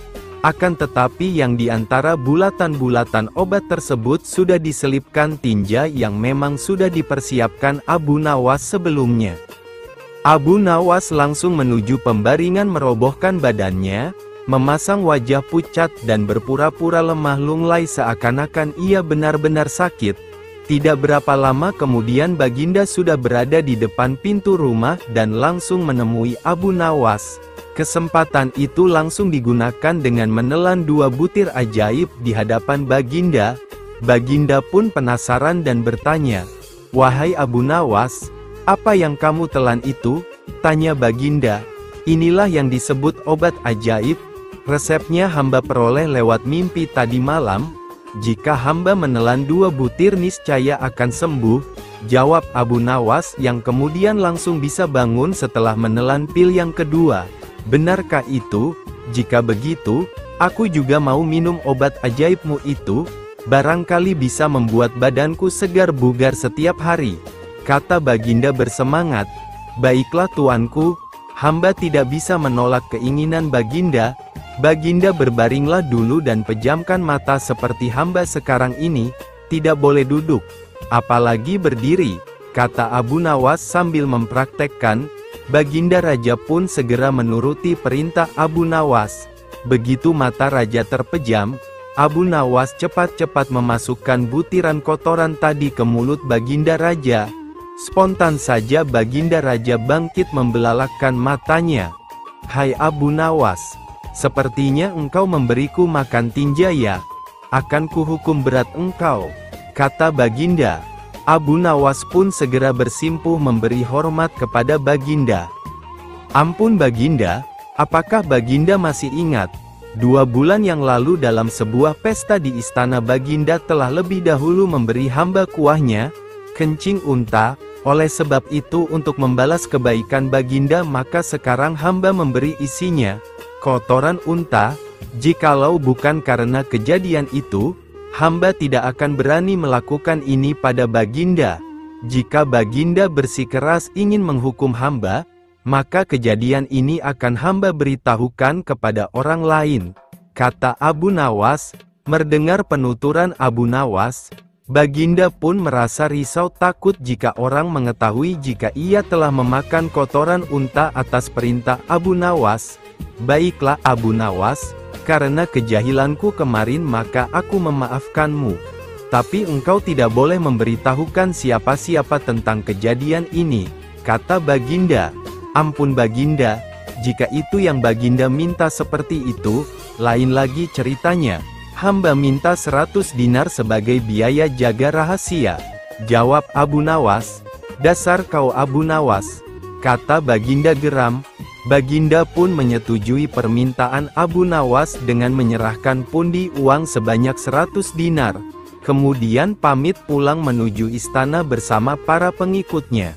Akan tetapi yang diantara bulatan-bulatan obat tersebut sudah diselipkan tinja yang memang sudah dipersiapkan Abu Nawas sebelumnya. Abu Nawas langsung menuju pembaringan merobohkan badannya, memasang wajah pucat dan berpura-pura lemah lunglai seakan-akan ia benar-benar sakit. Tidak berapa lama kemudian Baginda sudah berada di depan pintu rumah dan langsung menemui Abu Nawas. Kesempatan itu langsung digunakan dengan menelan 2 butir ajaib di hadapan Baginda. Baginda pun penasaran dan bertanya, "Wahai Abu Nawas, apa yang kamu telan itu?" Tanya Baginda. "Inilah yang disebut obat ajaib. Resepnya hamba peroleh lewat mimpi tadi malam. Jika hamba menelan 2 butir niscaya akan sembuh," jawab Abu Nawas yang kemudian langsung bisa bangun setelah menelan pil yang kedua. "Benarkah itu? Jika begitu, aku juga mau minum obat ajaibmu itu. Barangkali bisa membuat badanku segar bugar setiap hari," kata Baginda bersemangat. "Baiklah tuanku, hamba tidak bisa menolak keinginan Baginda." Baginda berbaringlah dulu dan pejamkan mata seperti hamba sekarang ini, tidak boleh duduk, apalagi berdiri, kata Abu Nawas sambil mempraktekkan. Baginda Raja pun segera menuruti perintah Abu Nawas. Begitu mata Raja terpejam, Abu Nawas cepat-cepat memasukkan butiran kotoran tadi ke mulut Baginda Raja. Spontan saja Baginda Raja bangkit membelalakkan matanya. "Hai Abu Nawas, sepertinya engkau memberiku makan tinja ya? Akan kuhukum berat engkau," kata Baginda. Abu Nawas pun segera bersimpuh memberi hormat kepada Baginda. "Ampun Baginda, apakah Baginda masih ingat? 2 bulan yang lalu dalam sebuah pesta di istana Baginda telah lebih dahulu memberi hamba kuahnya, kencing unta. Oleh sebab itu untuk membalas kebaikan Baginda maka sekarang hamba memberi isinya, kotoran unta. Jikalau bukan karena kejadian itu, hamba tidak akan berani melakukan ini pada Baginda. Jika Baginda bersikeras ingin menghukum hamba, maka kejadian ini akan hamba beritahukan kepada orang lain," kata Abu Nawas. Mendengar penuturan Abu Nawas, Baginda pun merasa risau takut jika orang mengetahui jika ia telah memakan kotoran unta atas perintah Abu Nawas. Baiklah Abu Nawas, karena kejahilanku kemarin maka aku memaafkanmu. Tapi engkau tidak boleh memberitahukan siapa-siapa tentang kejadian ini, kata Baginda. Ampun Baginda, jika itu yang Baginda minta seperti itu, lain lagi ceritanya. Hamba minta 100 dinar sebagai biaya jaga rahasia. Jawab Abu Nawas. Dasar kau Abu Nawas, kata Baginda geram. Baginda pun menyetujui permintaan Abu Nawas dengan menyerahkan pundi uang sebanyak 100 dinar. Kemudian pamit pulang menuju istana bersama para pengikutnya.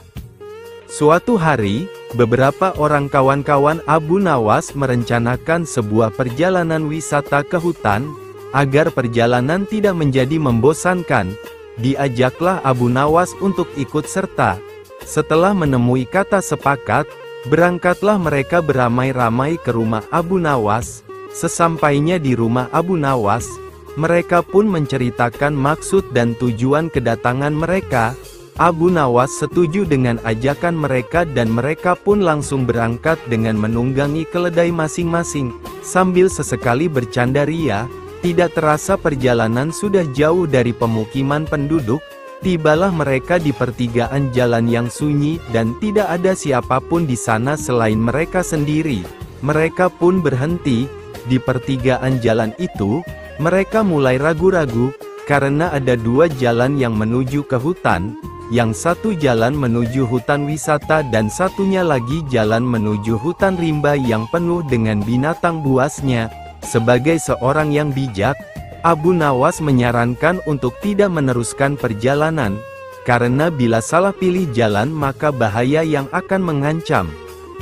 Suatu hari, beberapa orang kawan-kawan Abu Nawas merencanakan sebuah perjalanan wisata ke hutan. Agar perjalanan tidak menjadi membosankan, diajaklah Abu Nawas untuk ikut serta. Setelah menemui kata sepakat, berangkatlah mereka beramai-ramai ke rumah Abu Nawas. Sesampainya di rumah Abu Nawas, mereka pun menceritakan maksud dan tujuan kedatangan mereka. Abu Nawas setuju dengan ajakan mereka dan mereka pun langsung berangkat dengan menunggangi keledai masing-masing. Sambil sesekali bercanda ria, tidak terasa perjalanan sudah jauh dari pemukiman penduduk. Tibalah mereka di pertigaan jalan yang sunyi dan tidak ada siapapun di sana selain mereka sendiri. Mereka pun berhenti. Di pertigaan jalan itu, mereka mulai ragu-ragu, karena ada dua jalan yang menuju ke hutan. Yang satu jalan menuju hutan wisata dan satunya lagi jalan menuju hutan rimba yang penuh dengan binatang buasnya. Sebagai seorang yang bijak, Abu Nawas menyarankan untuk tidak meneruskan perjalanan, karena bila salah pilih jalan maka bahaya yang akan mengancam.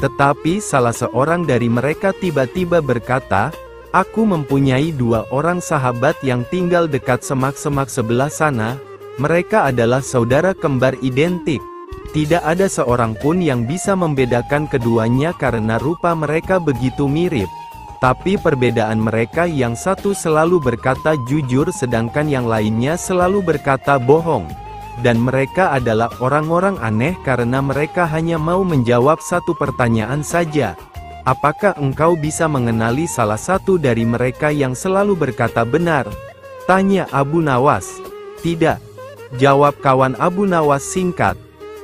Tetapi salah seorang dari mereka tiba-tiba berkata, "Aku mempunyai dua orang sahabat yang tinggal dekat semak-semak sebelah sana. Mereka adalah saudara kembar identik. Tidak ada seorang pun yang bisa membedakan keduanya karena rupa mereka begitu mirip. Tapi perbedaan mereka yang satu selalu berkata jujur sedangkan yang lainnya selalu berkata bohong. Dan mereka adalah orang-orang aneh karena mereka hanya mau menjawab satu pertanyaan saja. Apakah engkau bisa mengenali salah satu dari mereka yang selalu berkata benar?" tanya Abu Nawas. "Tidak," jawab kawan Abu Nawas singkat.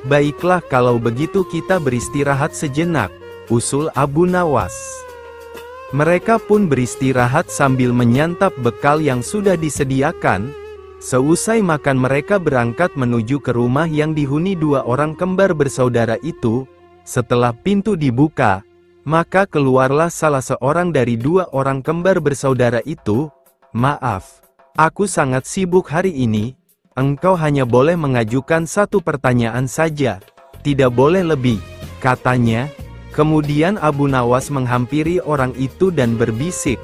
"Baiklah kalau begitu kita beristirahat sejenak," usul Abu Nawas. Mereka pun beristirahat sambil menyantap bekal yang sudah disediakan. Seusai makan mereka berangkat menuju ke rumah yang dihuni dua orang kembar bersaudara itu. Setelah pintu dibuka, maka keluarlah salah seorang dari dua orang kembar bersaudara itu. "Maaf, aku sangat sibuk hari ini. Engkau hanya boleh mengajukan satu pertanyaan saja. Tidak boleh lebih," katanya. Kemudian Abu Nawas menghampiri orang itu dan berbisik.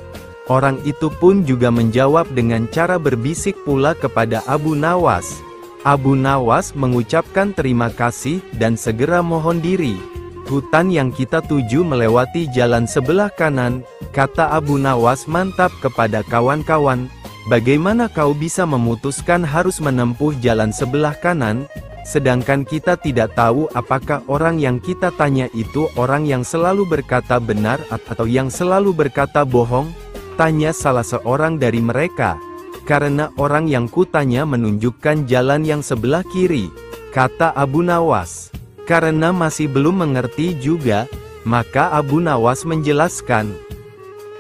Orang itu pun juga menjawab dengan cara berbisik pula kepada Abu Nawas. Abu Nawas mengucapkan terima kasih dan segera mohon diri. "Hutan yang kita tuju melewati jalan sebelah kanan," kata Abu Nawas mantap kepada kawan-kawan. "Bagaimana kau bisa memutuskan harus menempuh jalan sebelah kanan? Sedangkan kita tidak tahu apakah orang yang kita tanya itu orang yang selalu berkata benar atau yang selalu berkata bohong?" tanya salah seorang dari mereka. "Karena orang yang kutanya menunjukkan jalan yang sebelah kiri," kata Abu Nawas. Karena masih belum mengerti juga, maka Abu Nawas menjelaskan.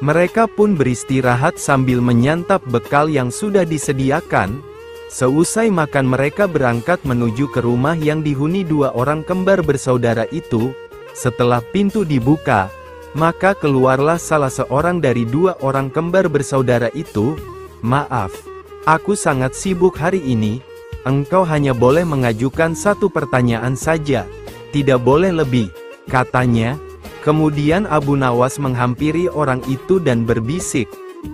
Mereka pun beristirahat sambil menyantap bekal yang sudah disediakan. Seusai makan mereka berangkat menuju ke rumah yang dihuni dua orang kembar bersaudara itu. Setelah pintu dibuka, maka keluarlah salah seorang dari dua orang kembar bersaudara itu. "Maaf, aku sangat sibuk hari ini. Engkau hanya boleh mengajukan satu pertanyaan saja. Tidak boleh lebih," katanya. Kemudian Abu Nawas menghampiri orang itu dan berbisik.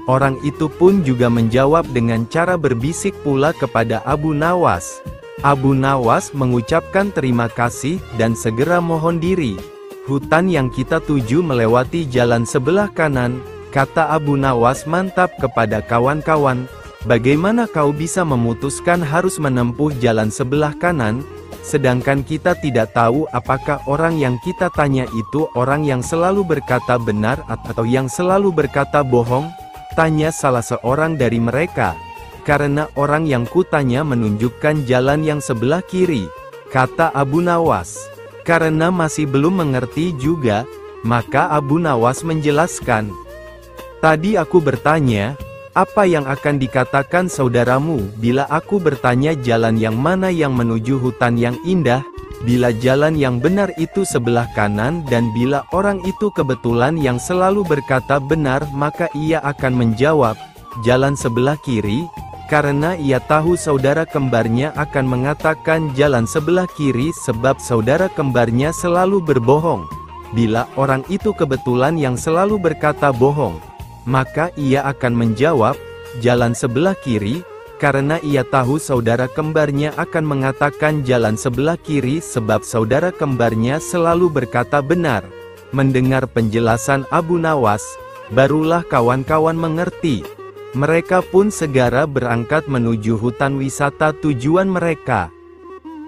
Orang itu pun juga menjawab dengan cara berbisik pula kepada Abu Nawas. Abu Nawas mengucapkan terima kasih dan segera mohon diri. "Hutan yang kita tuju melewati jalan sebelah kanan," kata Abu Nawas mantap kepada kawan-kawan. Bagaimana kau bisa memutuskan harus menempuh jalan sebelah kanan, sedangkan kita tidak tahu apakah orang yang kita tanya itu orang yang selalu berkata benar atau yang selalu berkata bohong? Tanya salah seorang dari mereka. Karena orang yang kutanya menunjukkan jalan yang sebelah kiri, kata Abu Nawas. Karena masih belum mengerti juga, maka Abu Nawas menjelaskan. Tadi aku bertanya, apa yang akan dikatakan saudaramu bila aku bertanya jalan yang mana yang menuju hutan yang indah, bila jalan yang benar itu sebelah kanan dan bila orang itu kebetulan yang selalu berkata benar maka ia akan menjawab, jalan sebelah kiri, karena ia tahu saudara kembarnya akan mengatakan jalan sebelah kiri sebab saudara kembarnya selalu berbohong. Bila orang itu kebetulan yang selalu berkata bohong, maka ia akan menjawab, jalan sebelah kiri, karena ia tahu saudara kembarnya akan mengatakan jalan sebelah kiri sebab saudara kembarnya selalu berkata benar. Mendengar penjelasan Abu Nawas, barulah kawan-kawan mengerti. Mereka pun segera berangkat menuju hutan wisata tujuan mereka.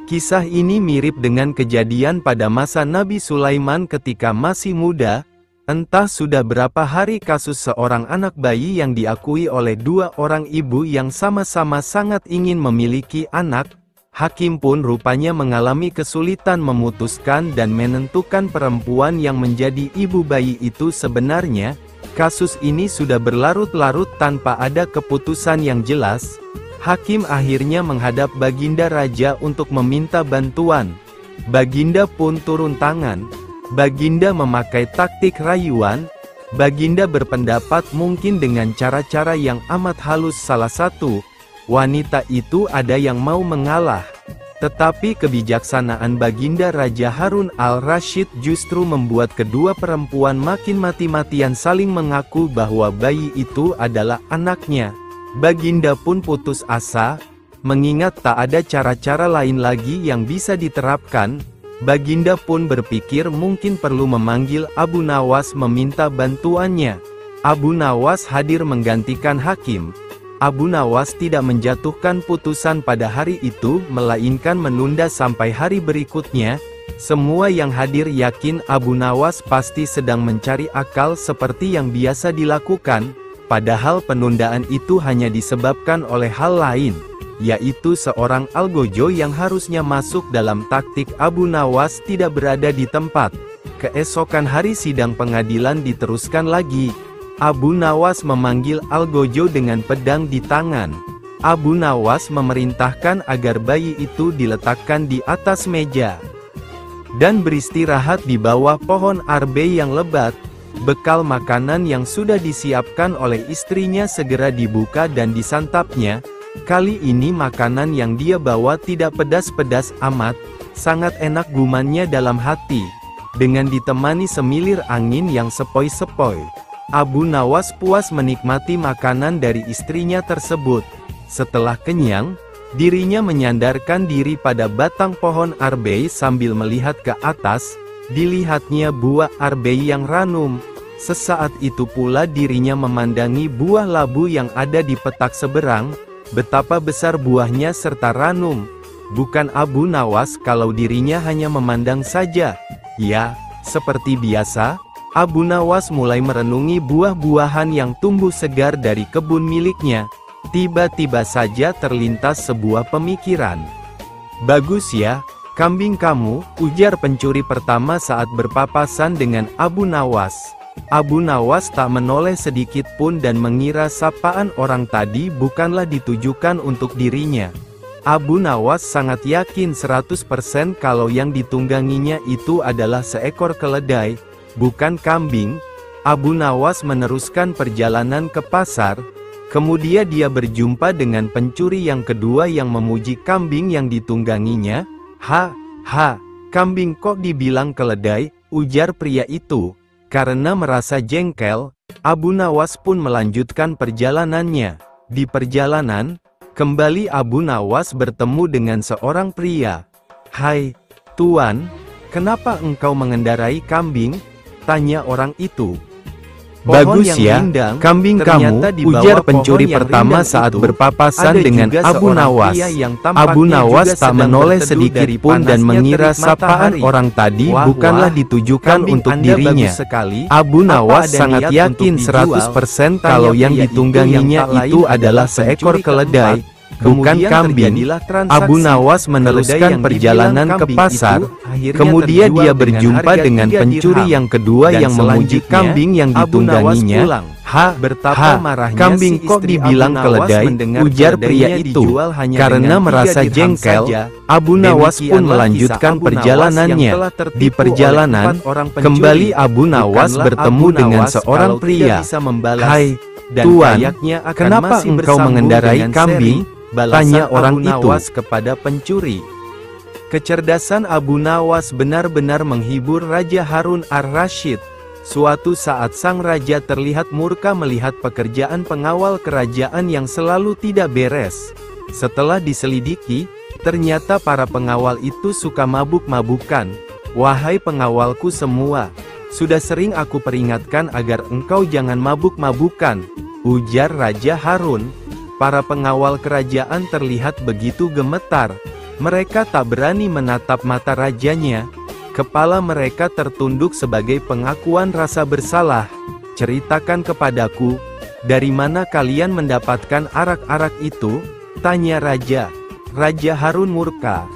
Kisah ini mirip dengan kejadian pada masa Nabi Sulaiman ketika masih muda. Entah sudah berapa hari kasus seorang anak bayi yang diakui oleh dua orang ibu yang sama-sama sangat ingin memiliki anak. Hakim pun rupanya mengalami kesulitan memutuskan dan menentukan perempuan yang menjadi ibu bayi itu sebenarnya. Kasus ini sudah berlarut-larut tanpa ada keputusan yang jelas. Hakim akhirnya menghadap Baginda Raja untuk meminta bantuan. Baginda pun turun tangan. Baginda memakai taktik rayuan. Baginda berpendapat mungkin dengan cara-cara yang amat halus salah satu wanita itu ada yang mau mengalah. Tetapi kebijaksanaan Baginda Raja Harun al-Rashid justru membuat kedua perempuan makin mati-matian saling mengaku bahwa bayi itu adalah anaknya. Baginda pun putus asa, mengingat tak ada cara-cara lain lagi yang bisa diterapkan. Baginda pun berpikir mungkin perlu memanggil Abu Nawas meminta bantuannya. Abu Nawas hadir menggantikan hakim. Abu Nawas tidak menjatuhkan putusan pada hari itu, melainkan menunda sampai hari berikutnya. Semua yang hadir yakin Abu Nawas pasti sedang mencari akal seperti yang biasa dilakukan, padahal penundaan itu hanya disebabkan oleh hal lain, yaitu seorang algojo yang harusnya masuk dalam taktik Abu Nawas tidak berada di tempat. Keesokan hari sidang pengadilan diteruskan lagi. Abu Nawas memanggil algojo dengan pedang di tangan. Abu Nawas memerintahkan agar bayi itu diletakkan di atas meja dan beristirahat di bawah pohon arbe yang lebat. Bekal makanan yang sudah disiapkan oleh istrinya segera dibuka dan disantapnya. Kali ini makanan yang dia bawa tidak pedas-pedas amat, sangat enak gumannya dalam hati. Dengan ditemani semilir angin yang sepoi-sepoi, Abu Nawas puas menikmati makanan dari istrinya tersebut. Setelah kenyang, dirinya menyandarkan diri pada batang pohon arbe sambil melihat ke atas. Dilihatnya buah arbe yang ranum. Sesaat itu pula dirinya memandangi buah labu yang ada di petak seberang. Betapa besar buahnya serta ranum. Bukan Abu Nawas kalau dirinya hanya memandang saja. Ya, seperti biasa, Abu Nawas mulai merenungi buah-buahan yang tumbuh segar dari kebun miliknya. Tiba-tiba saja terlintas sebuah pemikiran. Bagus ya, kambing kamu, ujar pencuri pertama saat berpapasan dengan Abu Nawas. Abu Nawas tak menoleh sedikit pun dan mengira sapaan orang tadi bukanlah ditujukan untuk dirinya. Abu Nawas sangat yakin 100% kalau yang ditungganginya itu adalah seekor keledai, bukan kambing. Abu Nawas meneruskan perjalanan ke pasar. Kemudian dia berjumpa dengan pencuri yang kedua yang memuji kambing yang ditungganginya. Ha, kambing kok dibilang keledai, ujar pria itu. Karena merasa jengkel, Abu Nawas pun melanjutkan perjalanannya. Di perjalanan, kembali Abu Nawas bertemu dengan seorang pria. "Hai, Tuan, kenapa engkau mengendarai kambing?" tanya orang itu. Bagus ya, kambing kamu, ujar pencuri pertama saat berpapasan dengan Abu Nawas. Abu Nawas tak menoleh sedikit pun dan mengira sapaan orang tadi bukanlah ditujukan untuk dirinya. Abu Nawas sangat yakin 100% kalau yang ditungganginya itu adalah seekor keledai, bukan kambing. Abu Nawas meneruskan perjalanan ke pasar. Kemudian dia berjumpa dengan pencuri yang kedua yang memuji kambing yang ditungganginya. Kambing kok dibilang keledai, ujar pria itu. Karena merasa jengkel, Abu Nawas pun melanjutkan perjalanannya. Di perjalanan, kembali Abu Nawas bertemu dengan seorang pria. "Hai, Tuan, kenapa engkau mengendarai kambing?" tanya orang itu kepada pencuri. Kecerdasan Abu Nawas benar-benar menghibur Raja Harun ar-Rasyid. Suatu saat sang raja terlihat murka melihat pekerjaan pengawal kerajaan yang selalu tidak beres. Setelah diselidiki, ternyata para pengawal itu suka mabuk-mabukan. "Wahai pengawalku semua, sudah sering aku peringatkan agar engkau jangan mabuk-mabukan," ujar Raja Harun. Para pengawal kerajaan terlihat begitu gemetar. Mereka tak berani menatap mata rajanya. Kepala mereka tertunduk sebagai pengakuan rasa bersalah. "Ceritakan kepadaku, dari mana kalian mendapatkan arak-arak itu?" tanya raja. Raja Harun murka.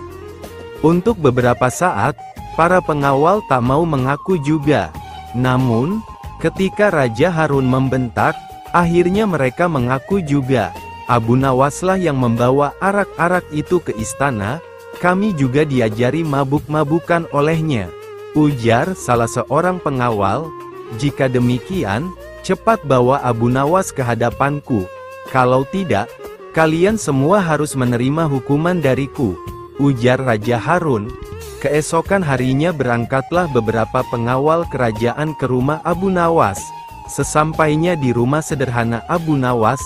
Untuk beberapa saat, para pengawal tak mau mengaku juga. Namun, ketika Raja Harun membentak, akhirnya mereka mengaku juga. "Abu Nawaslah yang membawa arak-arak itu ke istana, kami juga diajari mabuk-mabukan olehnya," ujar salah seorang pengawal. "Jika demikian, cepat bawa Abu Nawas ke hadapanku. Kalau tidak, kalian semua harus menerima hukuman dariku," ujar Raja Harun. Keesokan harinya berangkatlah beberapa pengawal kerajaan ke rumah Abu Nawas. Sesampainya di rumah sederhana Abu Nawas,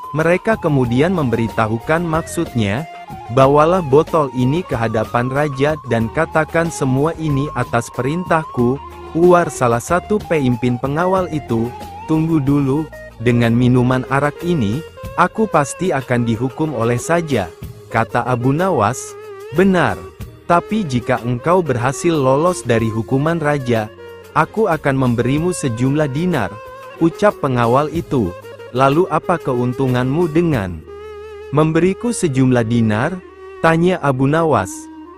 mereka kemudian memberitahukan maksudnya. "Bawalah botol ini ke hadapan raja dan katakan semua ini atas perintahku," uar salah satu pemimpin pengawal itu. "Tunggu dulu, dengan minuman arak ini, aku pasti akan dihukum oleh saja," kata Abu Nawas. "Benar, tapi jika engkau berhasil lolos dari hukuman raja, aku akan memberimu sejumlah dinar," ucap pengawal itu. "Lalu apa keuntunganmu dengan memberiku sejumlah dinar?" tanya Abu Nawas.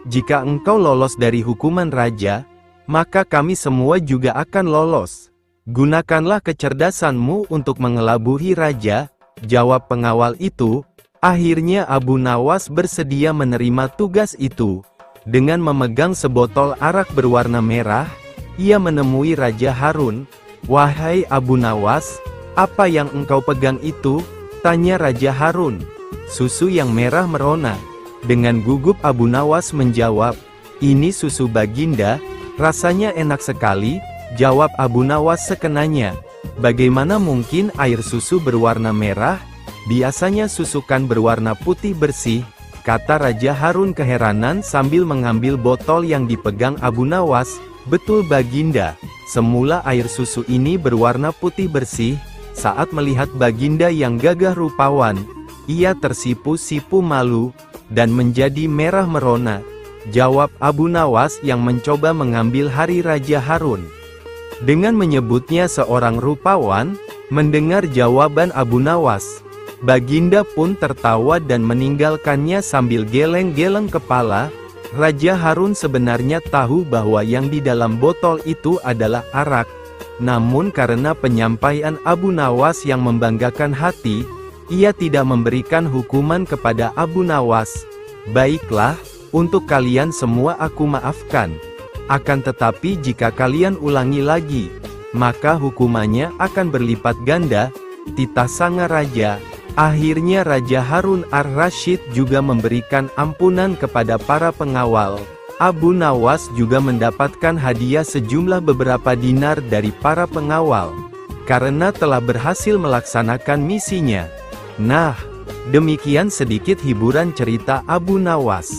"Jika engkau lolos dari hukuman raja, maka kami semua juga akan lolos. Gunakanlah kecerdasanmu untuk mengelabui raja," jawab pengawal itu. Akhirnya Abu Nawas bersedia menerima tugas itu. Dengan memegang sebotol arak berwarna merah, ia menemui Raja Harun. "Wahai Abu Nawas, apa yang engkau pegang itu?" tanya Raja Harun. "Susu yang merah merona." Dengan gugup Abu Nawas menjawab, "Ini susu Baginda, rasanya enak sekali," jawab Abu Nawas sekenanya. "Bagaimana mungkin air susu berwarna merah? Biasanya susu kan berwarna putih bersih," kata Raja Harun keheranan sambil mengambil botol yang dipegang Abu Nawas. "Betul Baginda, semula air susu ini berwarna putih bersih. Saat melihat Baginda yang gagah rupawan, ia tersipu-sipu malu, dan menjadi merah merona," jawab Abu Nawas yang mencoba mengambil hari Raja Harun. Dengan menyebutnya seorang rupawan, mendengar jawaban Abu Nawas, Baginda pun tertawa dan meninggalkannya sambil geleng-geleng kepala. Raja Harun sebenarnya tahu bahwa yang di dalam botol itu adalah arak. Namun karena penyampaian Abu Nawas yang membanggakan hati, ia tidak memberikan hukuman kepada Abu Nawas. "Baiklah, untuk kalian semua aku maafkan. Akan tetapi jika kalian ulangi lagi, maka hukumannya akan berlipat ganda," titah sang raja. Akhirnya Raja Harun ar-Rasyid juga memberikan ampunan kepada para pengawal. Abu Nawas juga mendapatkan hadiah sejumlah beberapa dinar dari para pengawal, karena telah berhasil melaksanakan misinya. Nah, demikian sedikit hiburan cerita Abu Nawas.